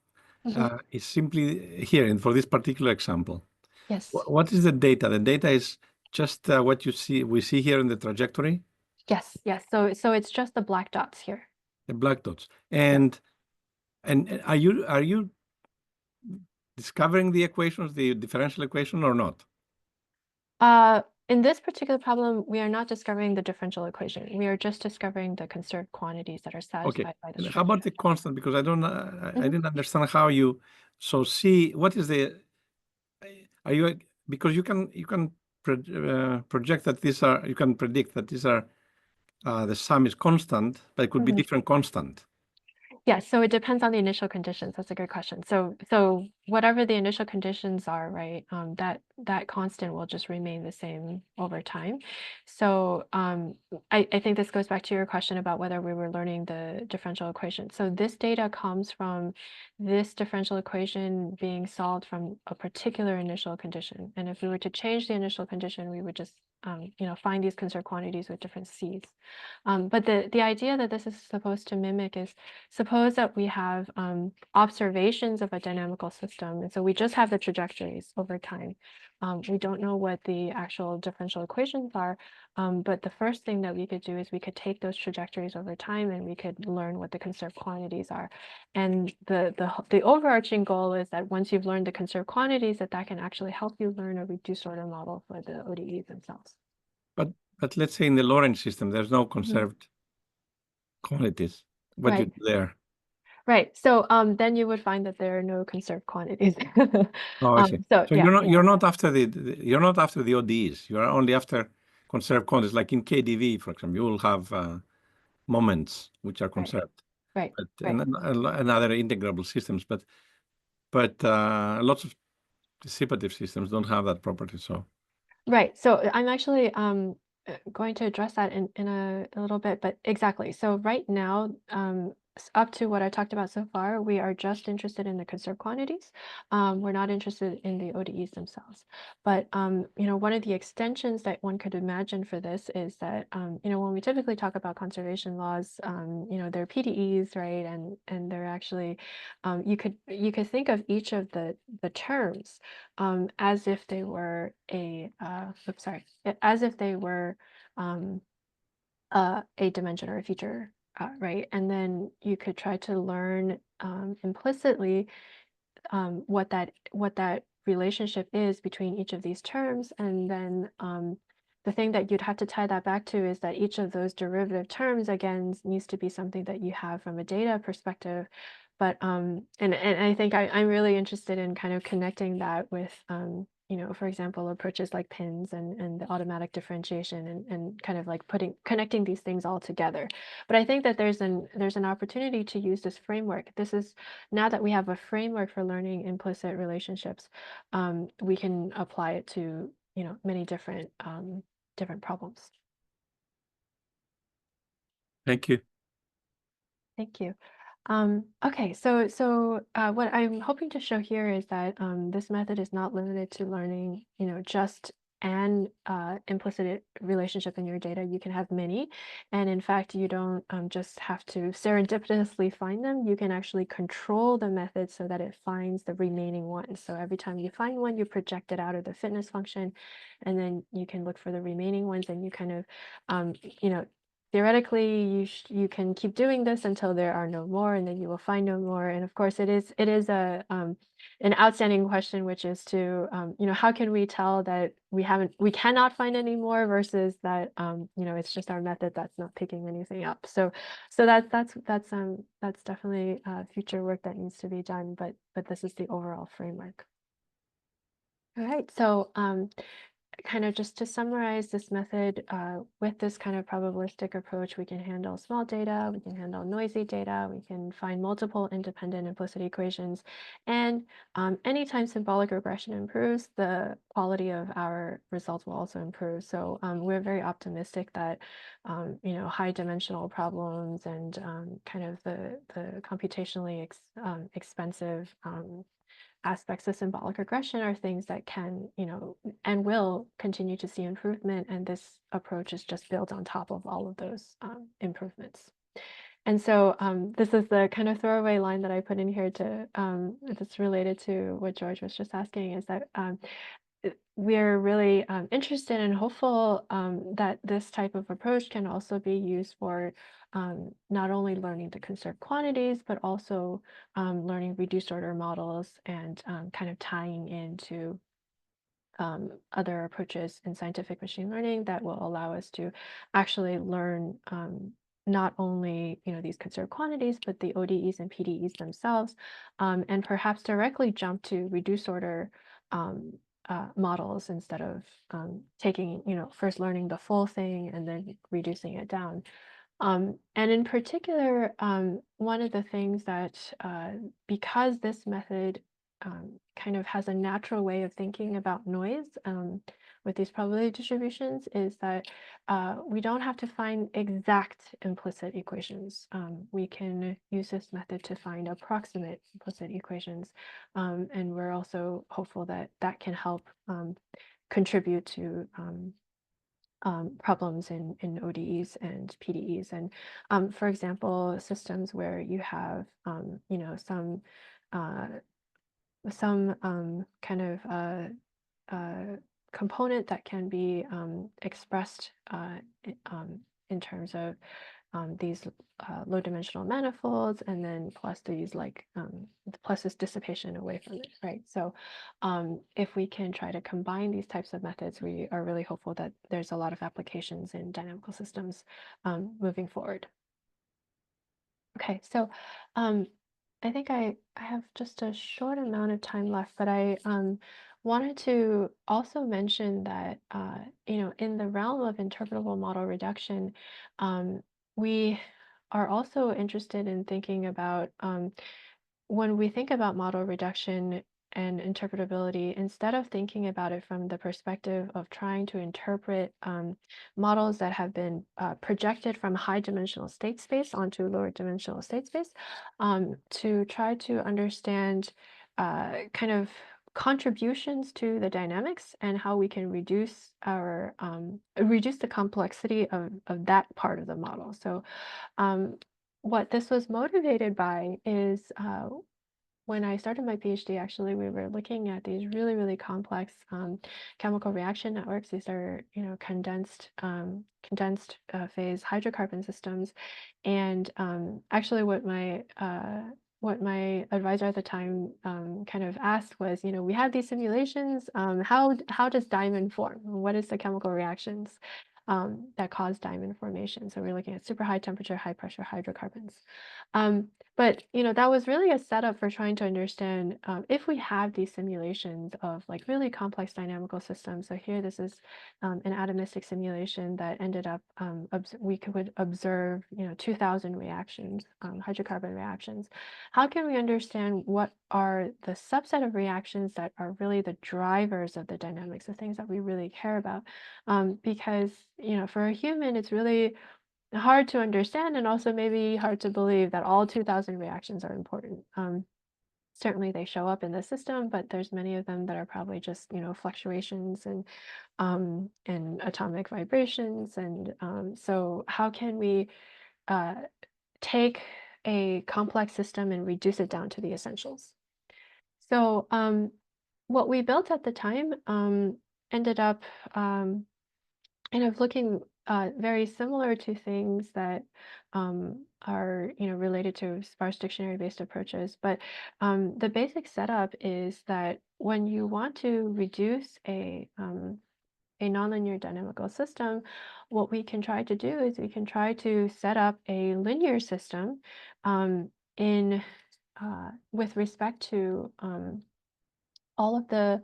is simply here, and for this particular example. Yes. What is the data? The data is just what we see here in the trajectory? Yes, yes. So it's just the black dots here. The black dots. And are you discovering the equations, the differential equation, or not? In this particular problem, we are not discovering the differential equation. We are just discovering the conserved quantities that are satisfied by the structure. How about the constant? Because I didn't understand how you. So see, what is the? Are you, because you can project that these are, you can predict that these are the sum is constant, but it could be different constant. Yeah, so it depends on the initial conditions. That's a good question. So whatever the initial conditions are, right, that constant will just remain the same over time. So I think this goes back to your question about whether we were learning the differential equation. So this data comes from this differential equation being solved from a particular initial condition. And if we were to change the initial condition, we would just find these conserved quantities with different C's. But the idea that this is supposed to mimic is, suppose that we have observations of a dynamical system, and so we just have the trajectories over time. We don't know what the actual differential equations are, but the first thing that we could do is we could take those trajectories over time and we could learn what the conserved quantities are. And the overarching goal is that once you've learned the conserved quantities, that can actually help you learn a reduced order model for the ODEs themselves. But let's say in the Lorentz system, there's no conserved quantities. What do you do there? Right. So then you would find that there are no conserved quantities. Oh, I see. So yeah, you're not after the ODEs. You are only after conserved quantities. Like in KDV, for example, you will have moments which are conserved. Right. But and other integrable systems, but lots of dissipative systems don't have that property. So right. So I'm actually going to address that in a little bit, but exactly. So right now, up to what I talked about so far, we are just interested in the conserved quantities. We're not interested in the ODEs themselves. But one of the extensions that one could imagine for this is that when we typically talk about conservation laws, they're PDEs, right? And they're actually you could think of each of the terms as if they were as if they were a dimension or a feature, right? And then you could try to learn implicitly what that relationship is between each of these terms, and then the thing that you'd have to tie that back to is that each of those derivative terms again needs to be something that you have from a data perspective. But and I think I'm really interested in kind of connecting that with for example, approaches like pins and the automatic differentiation and kind of like connecting these things all together. But I think that there's an opportunity to use this framework. This is, now that we have a framework for learning implicit relationships, we can apply it to many different problems. Thank you. Thank you. Okay, so what I'm hoping to show here is that this method is not limited to learning, just an implicit relationship in your data. You can have many, and in fact, you don't just have to serendipitously find them. You can actually control the method so that it finds the remaining ones. So every time you find one, you project it out of the fitness function, and then you can look for the remaining ones, and you kind of, theoretically, you can keep doing this until there are no more, and then you will find no more. And of course, it is an outstanding question, which is to how can we tell that we cannot find any more versus that it's just our method that's not picking anything up. So that's definitely future work that needs to be done. But this is the overall framework. All right, so kind of just to summarize this method, with this kind of probabilistic approach, we can handle small data, we can handle noisy data, we can find multiple independent implicit equations, and anytime symbolic regression improves, the quality of our results will also improve. So we're very optimistic that high dimensional problems and kind of the computationally expensive aspects of symbolic regression are things that can, and will continue to see improvement. And this approach is just built on top of all of those improvements. And so this is the kind of throwaway line that I put in here to, that's related to what George was just asking, is that we're really interested and hopeful that this type of approach can also be used for not only learning to conserve quantities, but also learning reduced order models and kind of tying into other approaches in scientific machine learning that will allow us to actually learn not only these conserved quantities, but the ODEs and PDEs themselves, and perhaps directly jump to reduced order models instead of taking, first learning the full thing and then reducing it down. And in particular, one of the things that, because this method kind of has a natural way of thinking about noise with these probability distributions, is that we don't have to find exact implicit equations. We can use this method to find approximate implicit equations. And we're also hopeful that that can help contribute to problems in ODEs and PDEs. And for example, systems where you have some kind of component that can be expressed in terms of these low dimensional manifolds, and then plus these plus this dissipation away from it, right? So if we can try to combine these types of methods, we are really hopeful that there's a lot of applications in dynamical systems moving forward. Okay, so I think I have just a short amount of time left, but I wanted to also mention that in the realm of interpretable model reduction, we are also interested in thinking about when we think about model reduction and interpretability, instead of thinking about it from the perspective of trying to interpret models that have been projected from high dimensional state space onto lower dimensional state space, to try to understand kind of contributions to the dynamics and how we can reduce the complexity of that part of the model. So what this was motivated by is when I started my PhD, actually, we were looking at these really, really complex chemical reaction networks. These are, condensed phase hydrocarbon systems. And actually, what my advisor at the time kind of asked was, we have these simulations. How does diamond form? What is the chemical reactions that cause diamond formation? So we're looking at super high temperature, high pressure hydrocarbons. But that was really a setup for trying to understand if we have these simulations of really complex dynamical systems. So here, this is an atomistic simulation that ended up we could observe 2,000 reactions, hydrocarbon reactions. How can we understand what are the subset of reactions that are really the drivers of the dynamics, the things that we really care about? Because for a human, it's really hard to understand, and also maybe hard to believe that all 2,000 reactions are important. Certainly they show up in the system, but there's many of them that are probably just, fluctuations and atomic vibrations. And so how can we take a complex system and reduce it down to the essentials? So what we built at the time ended up kind of looking very similar to things that are related to sparse dictionary-based approaches. But the basic setup is that when you want to reduce a nonlinear dynamical system, what we can try to do is we can try to set up a linear system in with respect to all of the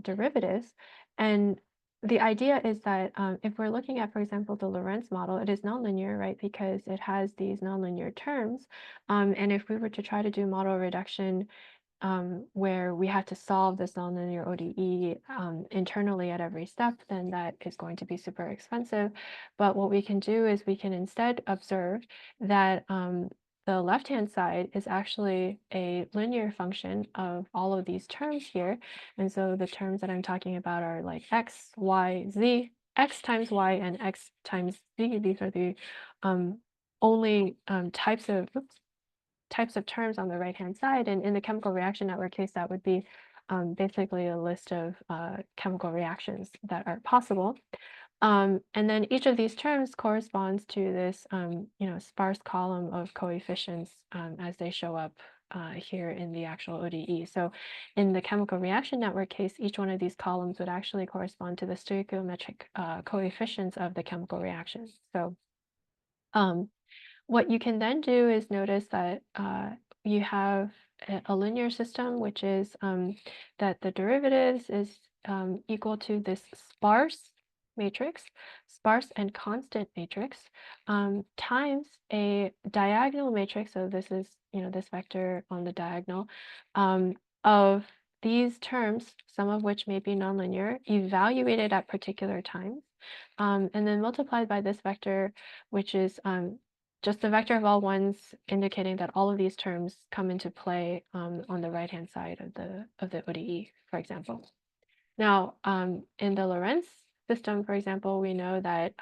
derivatives. And the idea is that if we're looking at, for example, the Lorentz model, it is nonlinear, right? Because it has these nonlinear terms. And if we were to try to do model reduction where we had to solve this nonlinear ODE internally at every step, then that is going to be super expensive. But what we can do is we can instead observe that the left-hand side is actually a linear function of all of these terms here. And so the terms that I'm talking about are like x, y, z, x times y, and x times z. These are the only types of terms on the right-hand side. And in the chemical reaction network case, that would be basically a list of chemical reactions that are possible. And then each of these terms corresponds to this, sparse column of coefficients as they show up here in the actual ODE. So in the chemical reaction network case, each one of these columns would actually correspond to the stoichiometric coefficients of the chemical reaction. So what you can then do is notice that you have a linear system, which is that the derivatives is equal to this sparse matrix, sparse and constant matrix, times a diagonal matrix. So this is, this vector on the diagonal of these terms, some of which may be nonlinear, evaluated at particular times, and then multiplied by this vector, which is just the vector of all ones, indicating that all of these terms come into play on the right-hand side of the ODE, for example. Now, in the Lorentz system, for example, we know that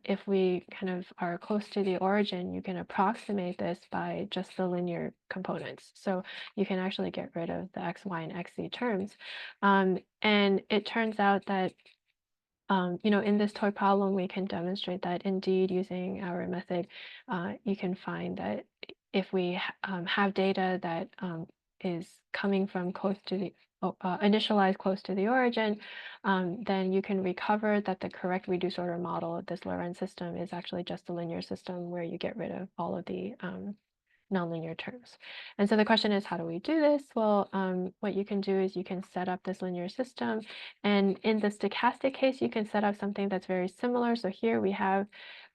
if we kind of are close to the origin, you can approximate this by just the linear components. So you can actually get rid of the x, y, and xz terms. And it turns out that in this toy problem, we can demonstrate that indeed using our method, you can find that if we have data that is coming from close to the initialized close to the origin, then you can recover that the correct reduced order model of this Lorentz system is actually just a linear system where you get rid of all of the nonlinear terms. And so the question is, how do we do this? Well, what you can do is you can set up this linear system. And in the stochastic case, you can set up something that's very similar. So here we have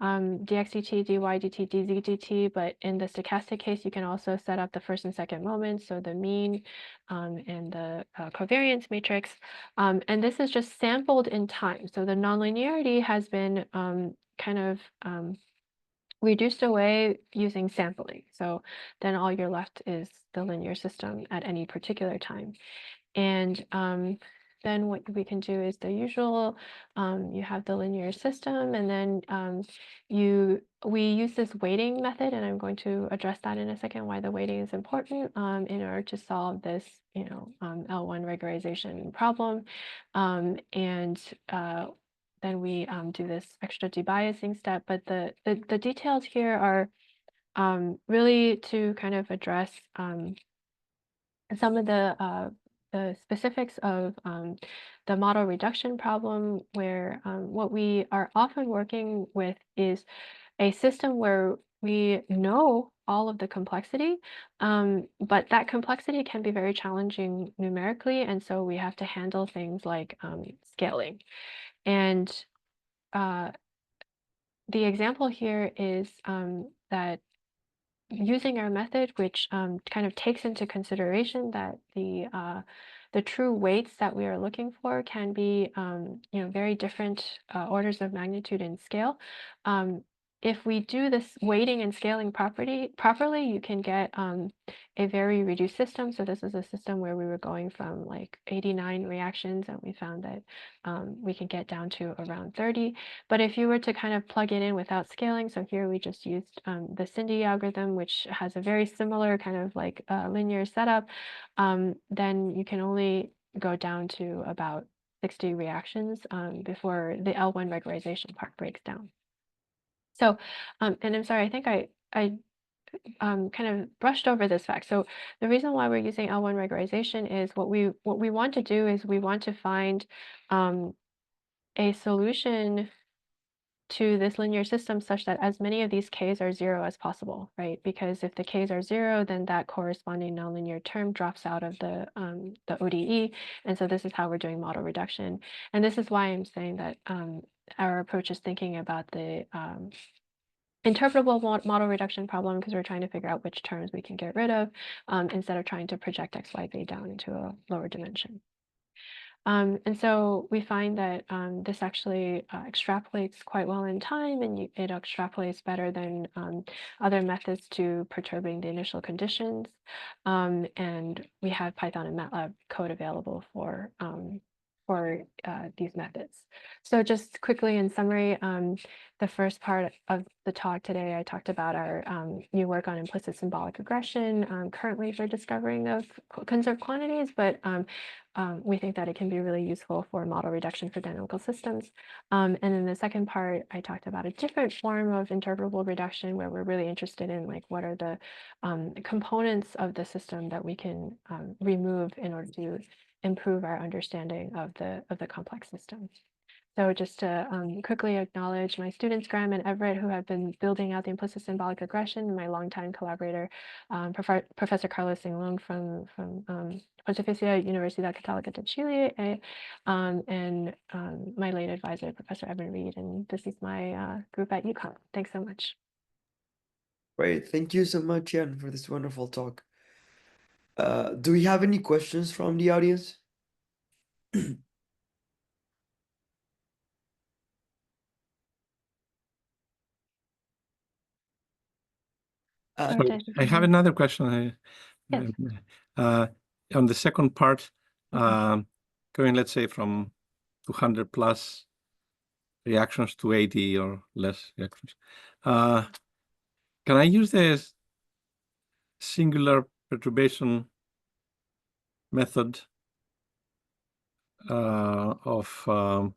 dx dt, dy dt, dz dt. But in the stochastic case, you can also set up the first and second moments, so the mean and the covariance matrix. And this is just sampled in time. So the nonlinearity has been kind of reduced away using sampling. So then all you're left is the linear system at any particular time. And then what we can do is the usual, you have the linear system, and then we use this weighting method, and I'm going to address that in a second, why the weighting is important in order to solve this, L1 regularization problem. Then we do this extra debiasing step, but the details here are really to kind of address some of the specifics of the model reduction problem, where what we are often working with is a system where we know all of the complexity, but that complexity can be very challenging numerically, and so we have to handle things like scaling. And the example here is that using our method, which kind of takes into consideration that the the true weights that we are looking for can be, very different orders of magnitude in scale. If we do this weighting and scaling properly, you can get a very reduced system. So this is a system where we were going from like 89 reactions, and we found that we can get down to around 30. But if you were to kind of plug it in without scaling, so here we just used the Cindy algorithm, which has a very similar kind of like linear setup, then you can only go down to about 60 reactions before the L1 regularization part breaks down. So, and I'm sorry, I think I kind of brushed over this fact. So the reason why we're using L1 regularization is what we want to do is we want to find a solution to this linear system such that as many of these k's are 0 as possible, right? Because if the k's are 0, then that corresponding nonlinear term drops out of the ODE. And so this is how we're doing model reduction. And this is why I'm saying that our approach is thinking about the interpretable model reduction problem, because we're trying to figure out which terms we can get rid of instead of trying to project x, y, z down into a lower dimension. And so we find that this actually extrapolates quite well in time, and it extrapolates better than other methods to perturbing the initial conditions. And we have Python and MATLAB code available for these methods. So just quickly in summary, the first part of the talk today, I talked about our new work on implicit symbolic regression, currently for discovering of conserved quantities, but we think that it can be really useful for model reduction for dynamical systems. And in the second part, I talked about a different form of interpretable reduction where we're really interested in like what are the components of the system that we can remove in order to improve our understanding of the complex system. So just to quickly acknowledge my students, Graham and Everett, who have been building out the implicit symbolic regression, and my longtime collaborator, Professor Carlos Inglung from Pontificia Universidad Católica de Chile, and my late advisor, Professor Evan Reed, and this is my group at UConn. Thanks so much. Great, thank you so much, Qian, for this wonderful talk. Do we have any questions from the audience? I have another question. Yes. On the second part, going, let's say, from 200 plus reactions to 80 or less reactions, can I use the singular perturbation method of Lam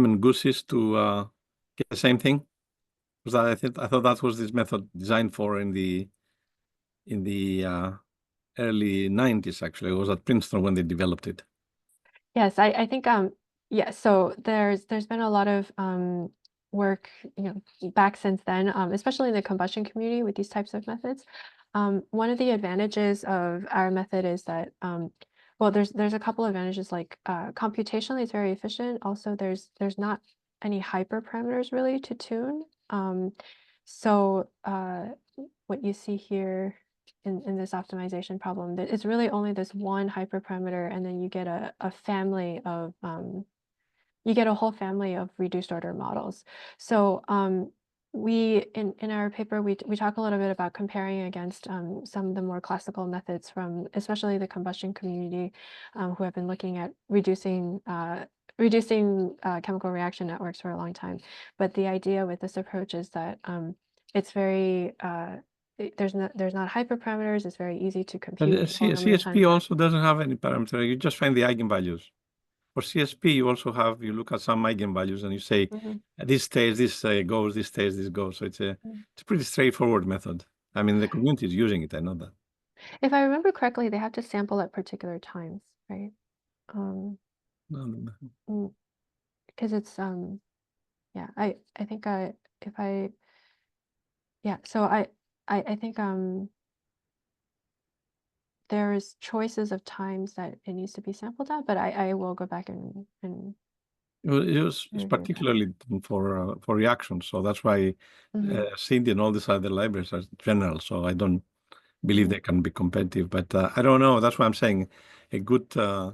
and Gusis to get the same thing? Because I thought that was this method designed for in the early 90s. Actually, it was at Princeton when they developed it. Yes, I think yes. So there's been a lot of work, back since then, especially in the combustion community with these types of methods. One of the advantages of our method is that well, there's a couple of advantages, like computationally it's very efficient. Also, there's not any hyperparameters really to tune. So what you see here in this optimization problem, that it's really only this one hyperparameter, and then you get a family of you get a whole family of reduced order models. So we in our paper we talk a little bit about comparing against some of the more classical methods from especially the combustion community, who have been looking at reducing chemical reaction networks for a long time. But the idea with this approach is that it's very there's not hyperparameters. It's very easy to compute. And CSP also doesn't have any parameter. You just find the eigenvalues. For CSP, you look at some eigenvalues and you say, this stays, this goes, this stays, this goes. So it's a pretty straightforward method. I mean, the community is using it. I know that. If I remember correctly, they have to sample at particular times, right? Because it's yeah, I think so I think there's choices of times that it needs to be sampled at, but I will go back and it's particularly for reactions, so that's why Cindy and all these other libraries are general. So I don't believe they can be competitive. But I don't know. That's why I'm saying a good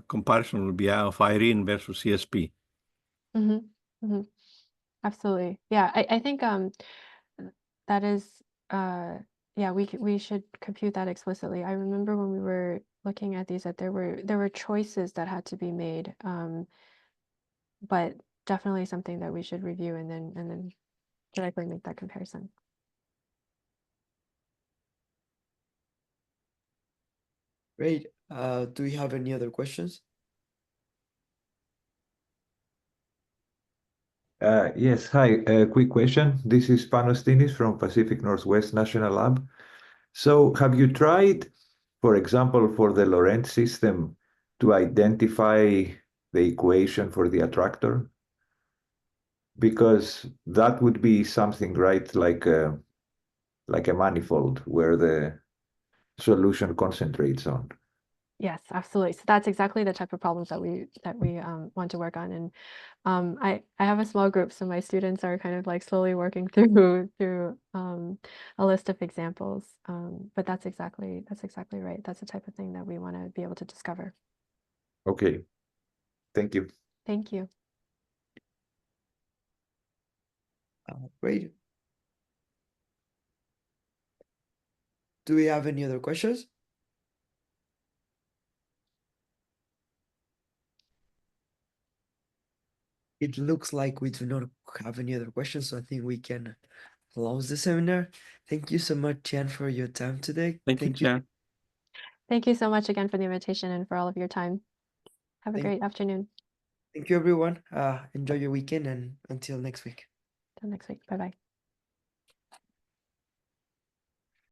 comparison would be of Irene versus CSP. Absolutely. Yeah, I think that is yeah, we should compute that explicitly. I remember when we were looking at these that there were choices that had to be made, but definitely something that we should review and then directly make that comparison. Great. Do we have any other questions? Yes, hi. Quick question. This is Panos Tinis from Pacific Northwest National Lab. So have you tried, for example, for the Lorentz system to identify the equation for the attractor? Because that would be something, right, like a manifold where the solution concentrates on. Yes, absolutely. So that's exactly the type of problems that we want to work on. And I have a small group, so my students are kind of like slowly working through a list of examples. But that's exactly right. That's the type of thing that we want to be able to discover. Okay. Thank you. Thank you. Great. Do we have any other questions? It looks like we do not have any other questions, so I think we can close the seminar. Thank you so much, Qian, for your time today. Thank you, Qian. Thank you so much again for the invitation and for all of your time. Have a Thank- great afternoon. Thank you, everyone. Enjoy your weekend, and until next week. Till next week. Bye-bye.